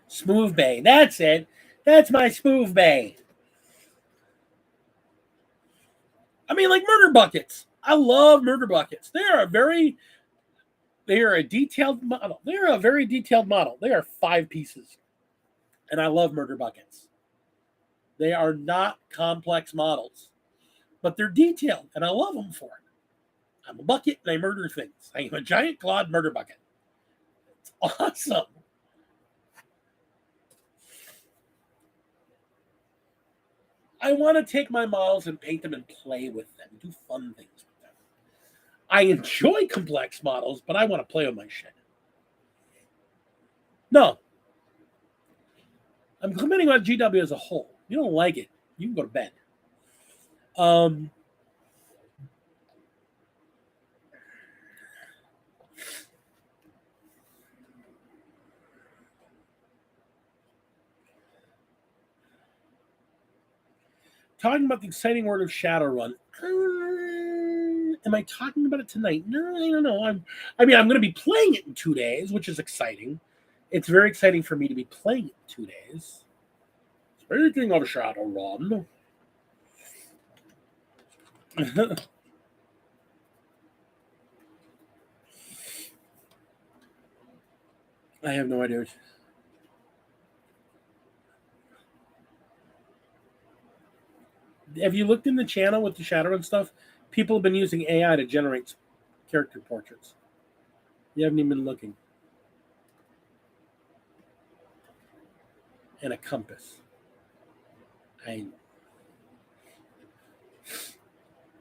Smooth Bay. That's it. That's my Smooth Bay. I mean, like murder buckets. I love murder buckets. They are a detailed model. They're a very detailed model. They are 5 pieces. And I love murder buckets. They are not complex models, but they're detailed, and I love them for it. I'm a bucket, and I murder things. I am a giant clawed murder bucket. It's awesome. I want to take my models and paint them and play with them, do fun things with them. I enjoy complex models, but I want to play with my shit. No. I'm commenting on GW as a whole. You don't like it, you can go to bed. Talking about the exciting word of Shadowrun. Am I talking about it tonight? No, I don't know. I'm going to be playing it in 2 days, which is exciting. It's very exciting for me to be playing it in 2 days. Speaking of Shadowrun. I have no idea. Have you looked in the channel with the Shadowrun stuff? People have been using AI to generate character portraits. You haven't even been looking. And a compass. And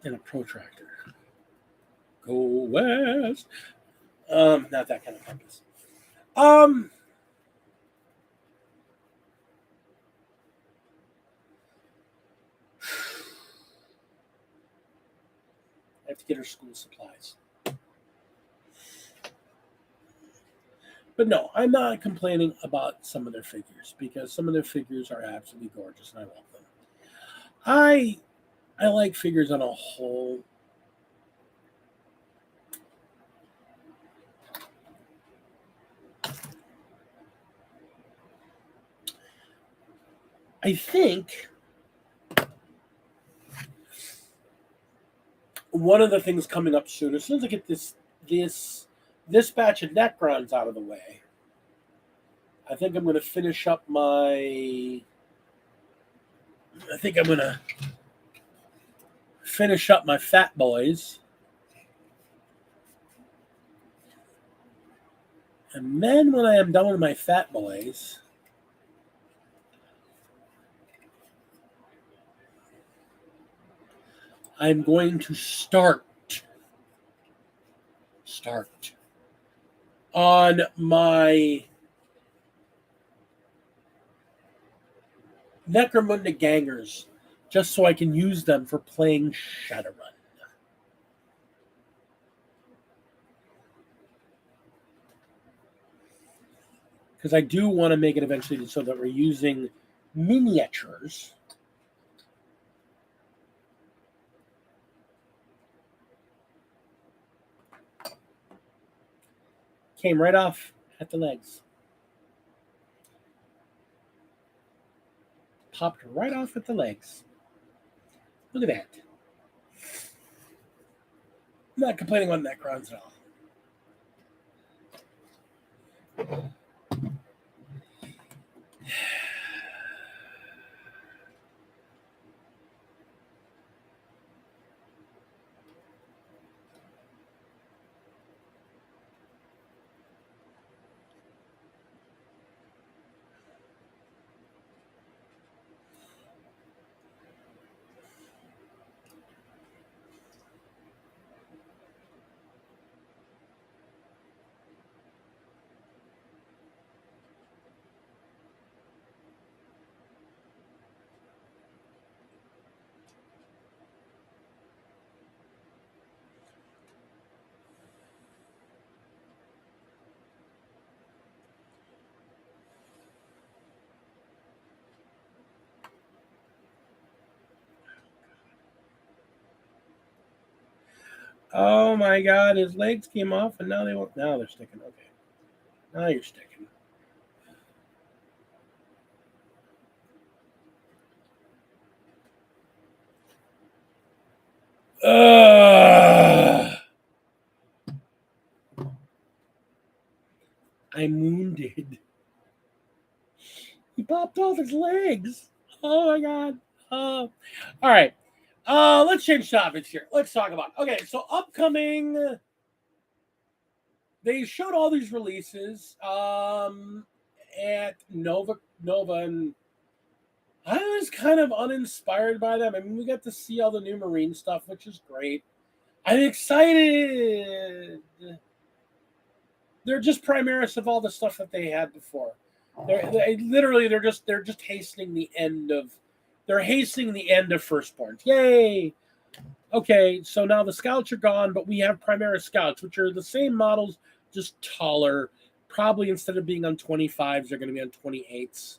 a protractor. Go west. Not that kind of compass. I have to get her school supplies. But no, I'm not complaining about some of their figures because some of their figures are absolutely gorgeous and I love them. I like figures on a whole. I think one of the things coming up soon, as soon as I get this batch of Necrons out of the way, I think I'm going to finish up my Fat Boys. And then when I am done with my Fat Boys, I'm going to start on my Necromunda Gangers, just so I can use them for playing Shadowrun. Because I do want to make it eventually so that we're using miniatures. Came right off at the legs. Popped right off at the legs. Look at that. I'm not complaining on Necrons at all. Oh my God, his legs came off and now they won't. Now they're sticking. Okay. Now you're sticking. I'm wounded. He popped off his legs. Oh my God. All right. Let's change topics here. Let's talk about. Okay, so upcoming. They showed all these releases at Nova, and I was kind of uninspired by them. I mean, we got to see all the new Marine stuff, which is great. I'm excited. They're just Primaris of all the stuff that they had before. They're just hastening the end of. They're hastening the end of Firstborns. Yay! Okay, so now the Scouts are gone, but we have Primaris Scouts, which are the same models, just taller. Probably instead of being on 25s, they're going to be on 28s.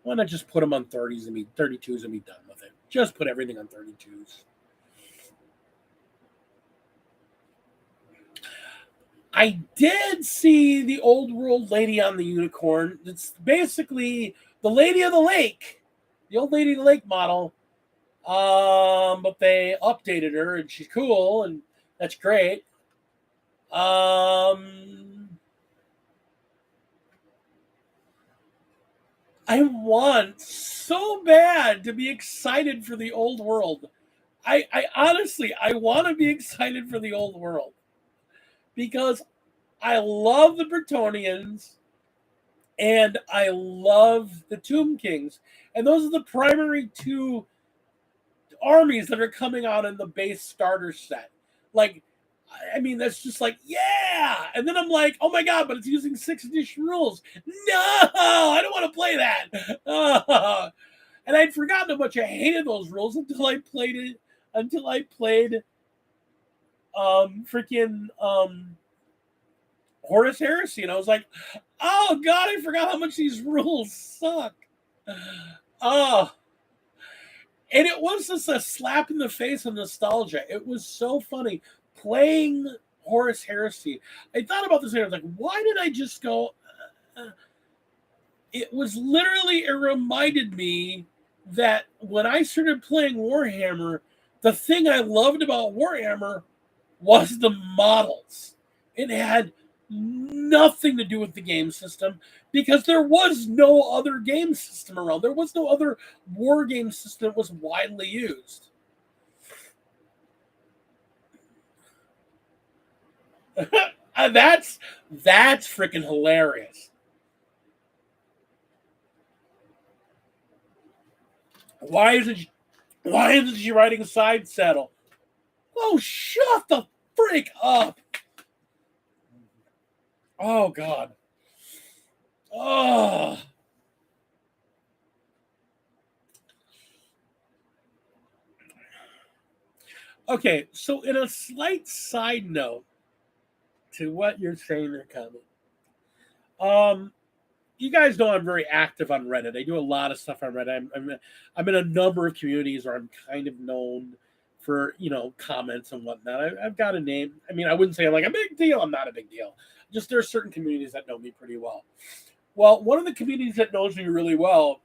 Why not just put them on 30s and be 32s and be done with it? Just put everything on 32s. I did see the old world lady on the unicorn. It's basically the Lady of the Lake, the old Lady of the Lake model. But they updated her and she's cool and that's great. I want so bad to be excited for the old world. I honestly, I want to be excited for the old world because I love the Bretonnians and I love the Tomb Kings. And those are the primary two armies that are coming out in the base starter set. Like, I mean, that's just like, yeah. And then I'm like, oh my God, but it's using 6th edition rules. No, I don't want to play that. And I'd forgotten how much I hated those rules until I played it. Until I played freaking Horus Heresy, and I was like, oh God, I forgot how much these rules suck. Oh, and it was just a slap in the face of nostalgia. It was so funny playing Horus Heresy. I thought about this and I was like, why did I just go? It was literally, it reminded me that when I started playing Warhammer, the thing I loved about Warhammer was the models. It had nothing to do with the game system because there was no other game system around. There was no other war game system that was widely used. that's freaking hilarious. Why isn't she riding a side saddle? Oh, shut the freak up. Oh God. Oh. Okay, so in a slight side note to what you're saying there, comment. You guys know I'm very active on Reddit. I do a lot of stuff on Reddit. I'm in a number of communities where I'm kind of known for comments and whatnot. I've got a name. I mean, I wouldn't say I'm like a big deal. I'm not a big deal. Just there are certain communities that know me pretty well. Well, one of the communities that knows me really well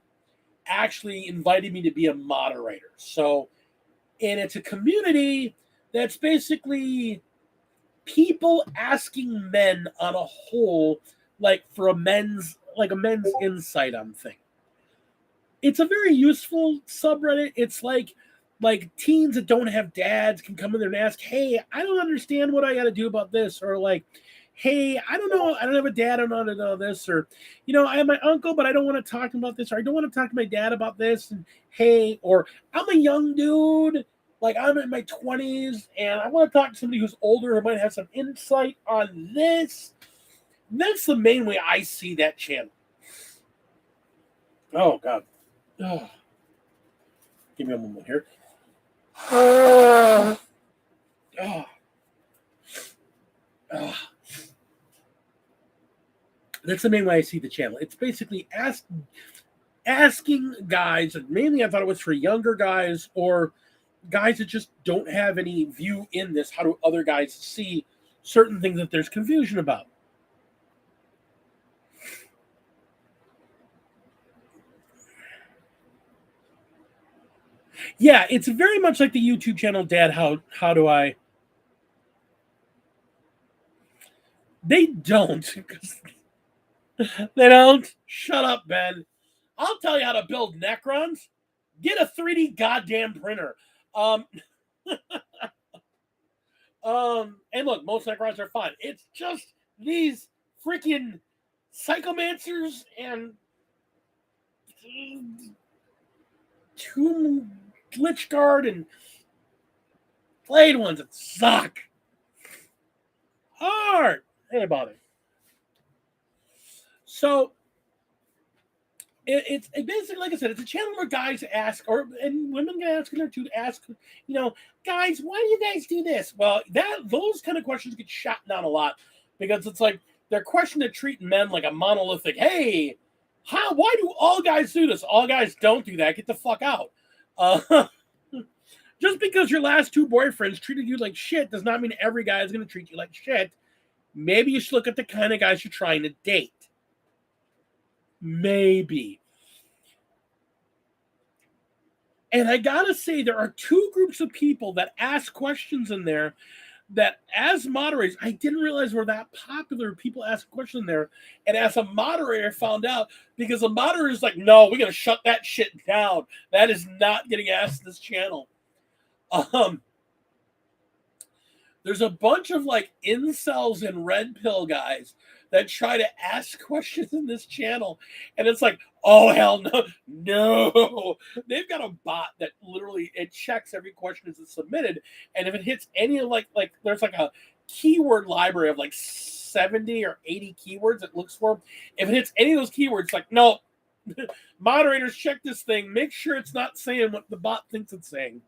actually invited me to be a moderator. So, and it's a community that's basically people asking men on a whole, like for a men's insight on things. It's a very useful subreddit. It's like teens that don't have dads can come in there and ask, hey, I don't understand what I got to do about this, or like, hey, I don't know, I don't have a dad, I don't know how to know this, or I have my uncle, but I don't want to talk about this, or I don't want to talk to my dad about this, and hey, or I'm a young dude, like I'm in my 20s, and I want to talk to somebody who's older who might have some insight on this. And that's the main way I see that channel. Oh God. Oh. Give me a moment here. Oh. Oh. That's the main way I see the channel. It's basically asking guys, and mainly I thought it was for younger guys or guys that just don't have any view in this, how do other guys see certain things that there's confusion about? Yeah, it's very much like the YouTube channel, Dad. How do I? They don't. They don't. Shut up, Ben. I'll tell you how to build Necrons. Get a 3D goddamn printer. Um, and look, most Necrons are fine. It's just these freaking Psychomancers and Tomb Lich Guard and Blade ones that suck. Hard. Ain't about it. So it's basically, like I said, it's a channel where guys ask, and women can ask in there too, to ask, guys, why do you guys do this? Well, those kind of questions get shot down a lot because it's like they're questioning to treat men like a monolithic. Hey, why do all guys do this? All guys don't do that. Get the fuck out. Just because your last two boyfriends treated you like shit does not mean every guy is going to treat you like shit. Maybe you should look at the kind of guys you're trying to date. Maybe. And I gotta say, there are two groups of people that ask questions in there that, as moderators, I didn't realize were that popular. People ask questions in there, and as a moderator, found out because the moderator is like, "No, we gotta shut that shit down. That is not getting asked this channel." There's a bunch of like incels and red pill guys that try to ask questions in this channel. And it's like, oh, hell no. No. They've got a bot that literally, it checks every question as it's submitted. And if it hits any of like there's like a keyword library of like 70 or 80 keywords it looks for. If it hits any of those keywords, like, no, moderators, check this thing. Make sure it's not saying what the bot thinks it's saying.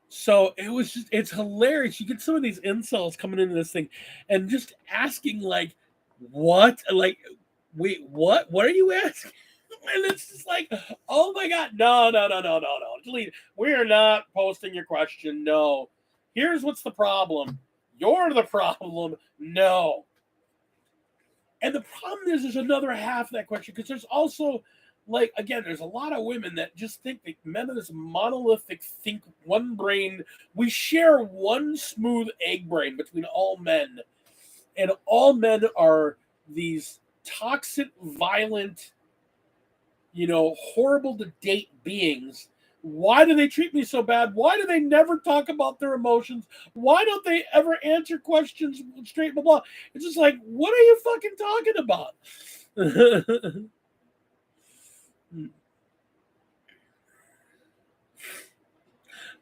So it's hilarious. You get some of these incels coming into this thing and just asking like, what? Like, wait, what? What are you asking? And it's just like, oh my God, no. Delete. We're not posting your question. No. Here's what's the problem. You're the problem. No. And the problem is there's another half of that question because there's also, like, again, there's a lot of women that just think that men are this monolithic, think one brain. We share one smooth egg brain between all men. And all men are these toxic, violent, horrible to date beings. Why do they treat me so bad? Why do they never talk about their emotions? Why don't they ever answer questions straight, blah, blah? It's just like, what are you fucking talking about?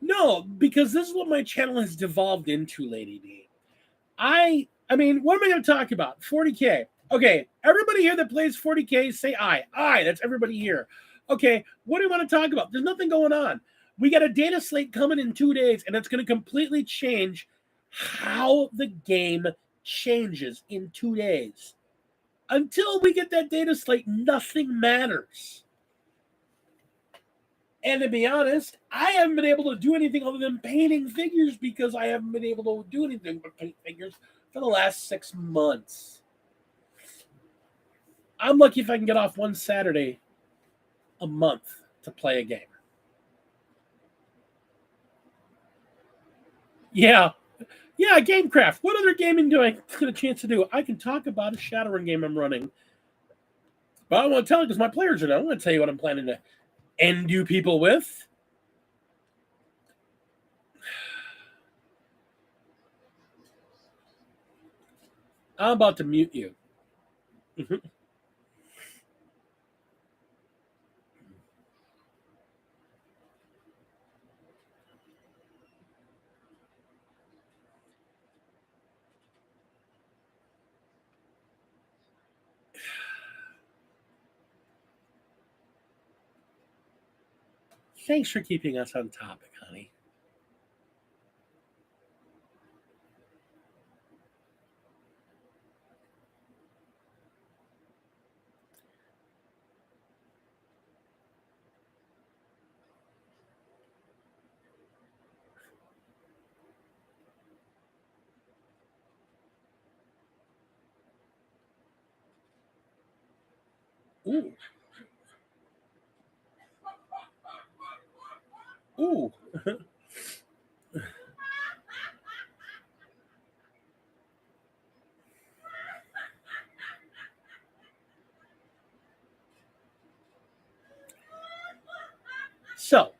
No, because this is what my channel has devolved into, Lady D. I mean, what am I going to talk about? 40K. Okay, everybody here that plays 40K, say aye. Aye, that's everybody here. Okay, what do you want to talk about? There's nothing going on. We got a data slate coming in 2 days, and it's going to completely change how the game changes in 2 days. Until we get that data slate, nothing matters. And to be honest, I haven't been able to do anything other than painting figures because I haven't been able to do anything but paint figures for the last 6 months. I'm lucky if I can get off one Saturday a month to play a game. Yeah, Gamecraft. What other gaming do I get a chance to do? I can talk about a Shadowrun game I'm running. But I don't want to tell you because my players are not. I'm going to tell you what I'm planning to end you people with. I'm about to mute you. Thanks for keeping us on topic, honey. Ooh. Ooh. So,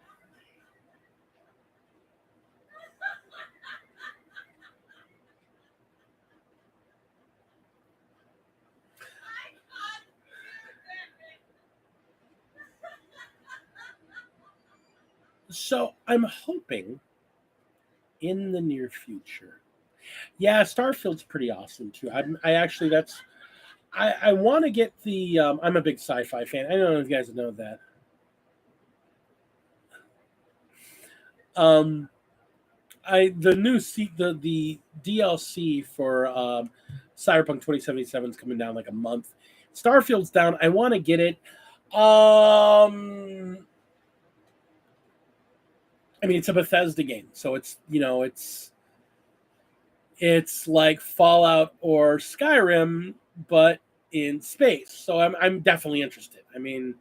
I'm hoping in the near future. Yeah, Starfield's pretty awesome too. I actually I want to get the. I'm a big sci-fi fan. I don't know if you guys know that. Um, the new the DLC for Cyberpunk 2077 is coming down like a month. Starfield's down. I want to get it. I mean, it's a Bethesda game, so it's like Fallout or Skyrim, but in space. So I'm definitely interested. I mean,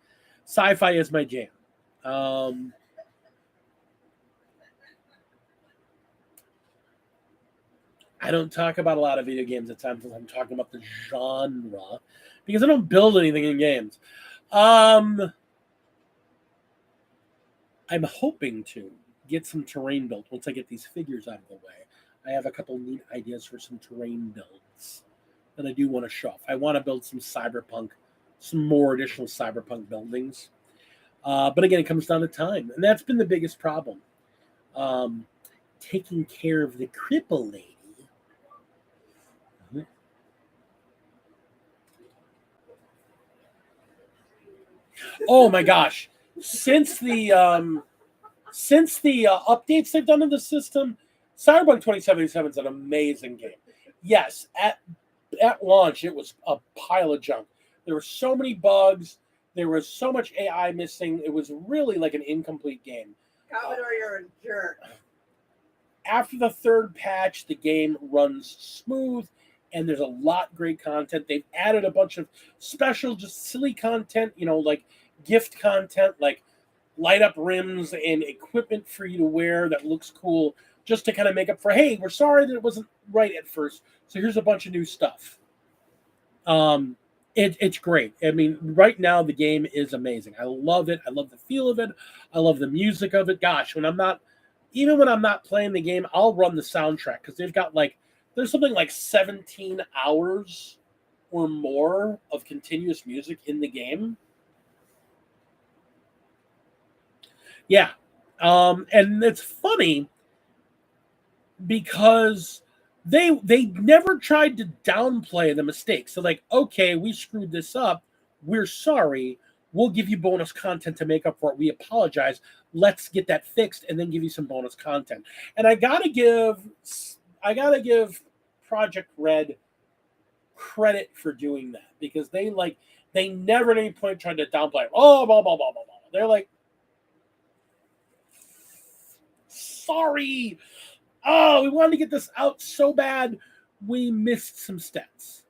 sci-fi is my jam. I don't talk about a lot of video games at times. I'm talking about the genre because I don't build anything in games. I'm hoping to get some terrain built once I get these figures out of the way. I have a couple neat ideas for some terrain builds that I do want to show off. I want to build some more additional cyberpunk buildings. But again, it comes down to time, and that's been the biggest problem. Taking care of the cripple lady. Oh my gosh! Since the updates they've done in the system, Cyberpunk 2077 is an amazing game. Yes, at launch it was a pile of junk. There were so many bugs. There was so much AI missing. It was really like an incomplete game.
Commodore, you're a jerk.
After the third patch, the game runs smooth, and there's a lot great content. They've added a bunch of special, just silly content, like gift content, like light up rims and equipment for you to wear that looks cool, just to kind of make up for, hey, we're sorry that it wasn't right at first, so here's a bunch of new stuff. It's great. I mean, right now the game is amazing. I love it. I love the feel of it. I love the music of it. Gosh, when I'm not playing the game, I'll run the soundtrack because they've got there's something like 17 hours or more of continuous music in the game. Yeah. And it's funny because they never tried to downplay the mistakes. So like, okay, we screwed this up. We're sorry. We'll give you bonus content to make up for it. We apologize. Let's get that fixed and then give you some bonus content. And I gotta give Project Red credit for doing that because they never at any point tried to downplay it. Oh, blah, blah, blah, blah, blah. They're like, sorry. Oh, we wanted to get this out so bad. We missed some steps.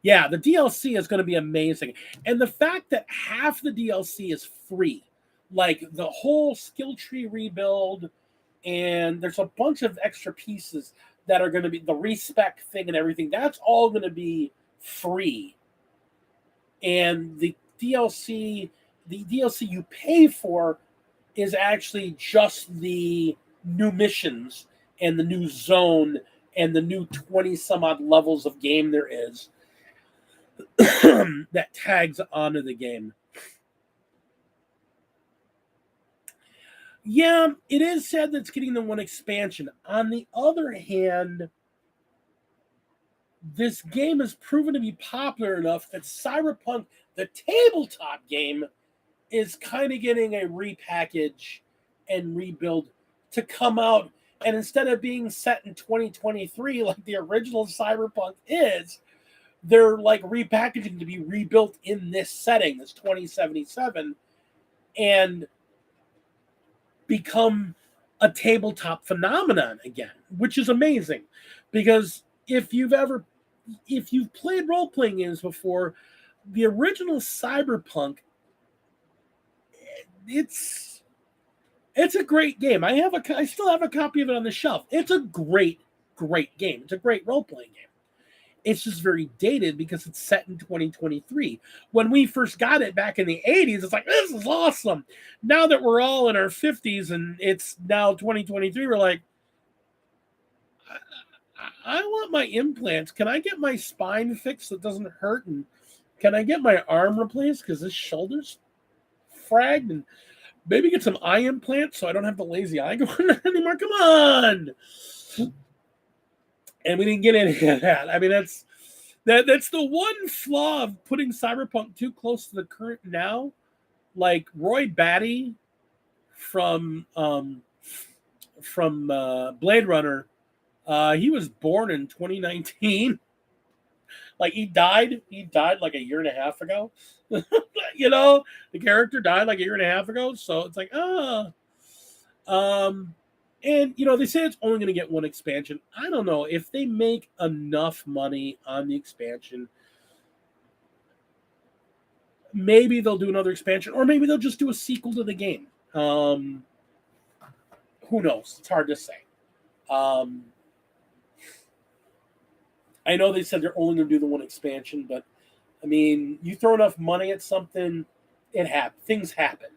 Yeah, the DLC is going to be amazing. And the fact that half the DLC is free, like the whole skill tree rebuild, and there's a bunch of extra pieces that are going to be the respec thing and everything, that's all going to be free. And the DLC you pay for is actually just the new missions and the new zone and the new 20 some odd levels of game there is that tags onto the game. Yeah, it is sad that it's getting the one expansion. On the other hand, this game has proven to be popular enough that Cyberpunk, the tabletop game, is kind of getting a repackage and rebuild to come out. And instead of being set in 2023 like the original Cyberpunk is, they're like repackaging to be rebuilt in this setting, this 2077, and become a tabletop phenomenon again, which is amazing. Because if you've played role-playing games before, the original Cyberpunk, it's a great game. I still have a copy of it on the shelf. It's a great game. It's a great role playing game. It's just very dated because it's set in 2023. When we first got it back in the 80s, it's like, this is awesome. Now that we're all in our 50s and it's now 2023, we're like, I want my implants. Can I get my spine fixed so it doesn't hurt? And can I get my arm replaced because this shoulder's fragged? And maybe get some eye implants so I don't have the lazy eye going on anymore. Come on. And we didn't get any of that. I mean, that's the one flaw of putting Cyberpunk too close to the current now. Like Roy Batty from Blade Runner, he was born in 2019. Like he died like a year and a half ago. You know, the character died like a year and a half ago. So it's like, and they say it's only going to get one expansion. I don't know if they make enough money on the expansion. Maybe they'll do another expansion, or maybe they'll just do a sequel to the game. Who knows? It's hard to say. I know they said they're only going to do the one expansion, but I mean, you throw enough money at something, things happen.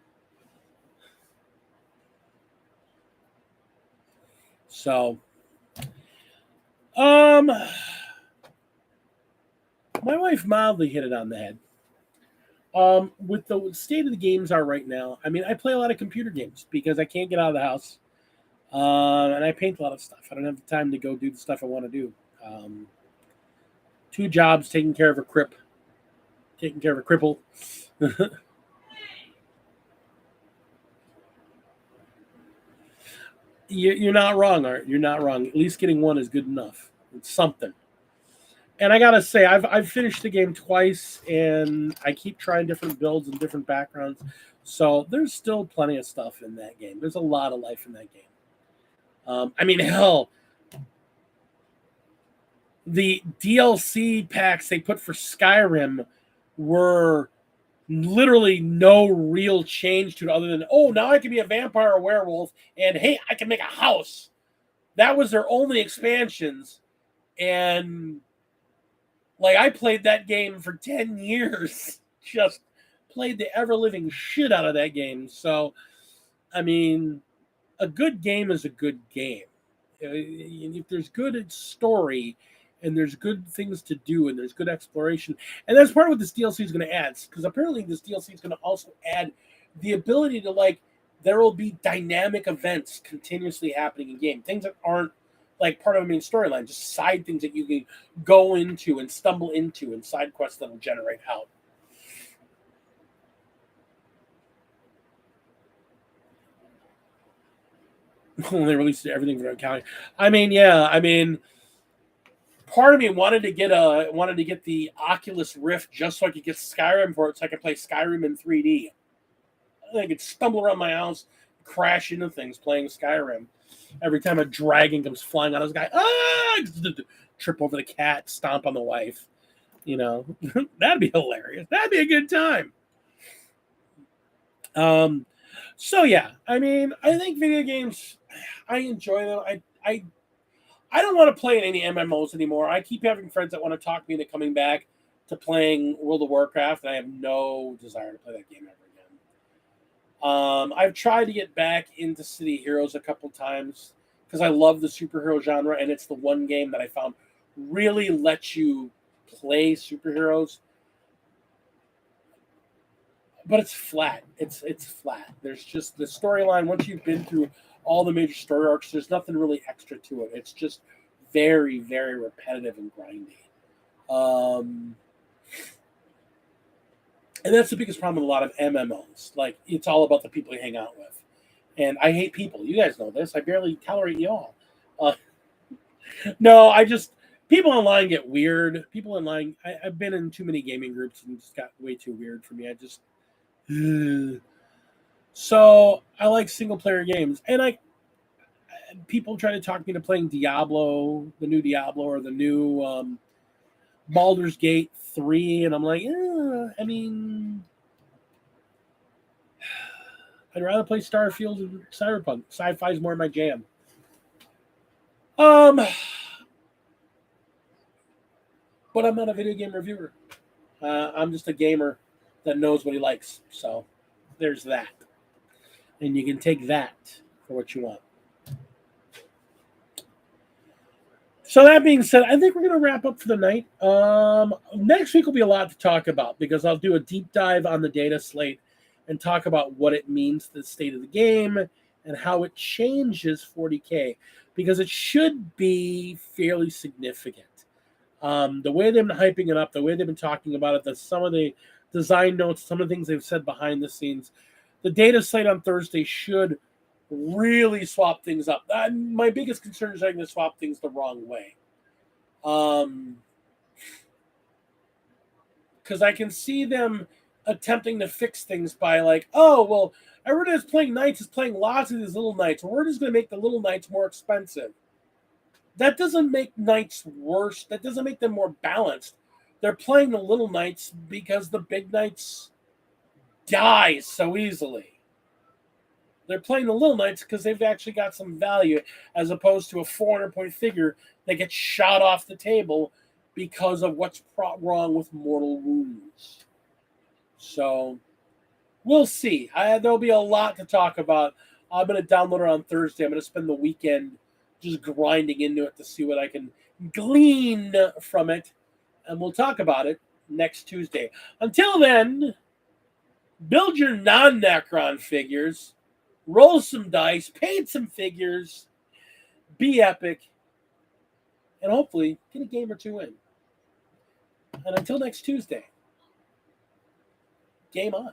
So, my wife mildly hit it on the head. With the state of the games are right now, I mean, I play a lot of computer games because I can't get out of the house. And I paint a lot of stuff. I don't have the time to go do the stuff I want to do. 2 jobs, taking care of a cripple. You're not wrong, Art. You're not wrong. At least getting one is good enough. It's something. And I gotta say, I've finished the game twice, and I keep trying different builds and different backgrounds. So there's still plenty of stuff in that game. There's a lot of life in that game. I mean, hell, the DLC packs they put for Skyrim were literally no real change to it other than, oh, now I can be a vampire or werewolf, and hey, I can make a house. That was their only expansions. And like, I played that game for 10 years. Just played the ever-living shit out of that game. So, I mean, a good game is a good game. If there's good story and there's good things to do and there's good exploration, and that's part of what this DLC is going to add, because apparently this DLC is going to also add the ability to, like, there will be dynamic events continuously happening in game, things that aren't like part of a main storyline, just side things that you can go into and stumble into and side quests that will generate out. When they released everything for accounting, I mean, part of me wanted to get the Oculus Rift just so I could get Skyrim for it, so I could play Skyrim in 3D. I could stumble around my house, crash into things playing Skyrim. Every time a dragon comes flying out of the sky, trip over the cat, stomp on the wife. That'd be hilarious. That'd be a good time. So yeah, I mean, I think video games, I enjoy them. I don't want to play in any MMOs anymore. I keep having friends that want to talk me into coming back to playing World of Warcraft, and I have no desire to play that game ever again. I've tried to get back into City Heroes a couple times because I love the superhero genre, and it's the one game that I found really lets you play superheroes. But it's flat. It's flat. There's just the storyline. Once you've been through all the major story arcs, there's nothing really extra to it. It's just very, very repetitive and grindy. And that's the biggest problem with a lot of MMOs. Like, it's all about the people you hang out with. And I hate people. You guys know this. I barely tolerate you all. No, people online get weird. People online, I've been in too many gaming groups and it just got way too weird for me. So I like single player games, and people try to talk me to playing Diablo, the new Diablo, or the new Baldur's Gate 3, and I'm like, I mean, I'd rather play Starfield and Cyberpunk. Sci-fi is more my jam. But I'm not a video game reviewer. I'm just a gamer that knows what he likes. So there's that. And you can take that for what you want. So that being said, I think we're going to wrap up for the night. Next week will be a lot to talk about because I'll do a deep dive on the data slate and talk about what it means to the state of the game and how it changes 40K because it should be fairly significant. The way they've been hyping it up, the way they've been talking about it, some of the design notes, some of the things they've said behind the scenes, the data slate on Thursday should really swap things up. My biggest concern is trying to swap things the wrong way. Because I can see them attempting to fix things by like, oh, well, everyone that's playing knights is playing lots of these little knights. We're just going to make the little knights more expensive. That doesn't make knights worse. That doesn't make them more balanced. They're playing the little knights because the big knights die so easily. They're playing the little knights because they've actually got some value as opposed to a 400-point figure that gets shot off the table because of what's wrong with mortal wounds. So we'll see. There'll be a lot to talk about. I'm going to download it on Thursday. I'm going to spend the weekend just grinding into it to see what I can glean from it. And we'll talk about it next Tuesday. Until then, build your non-Necron figures. Roll some dice, paint some figures, be epic, and hopefully get a game or two in. And until next Tuesday, game on.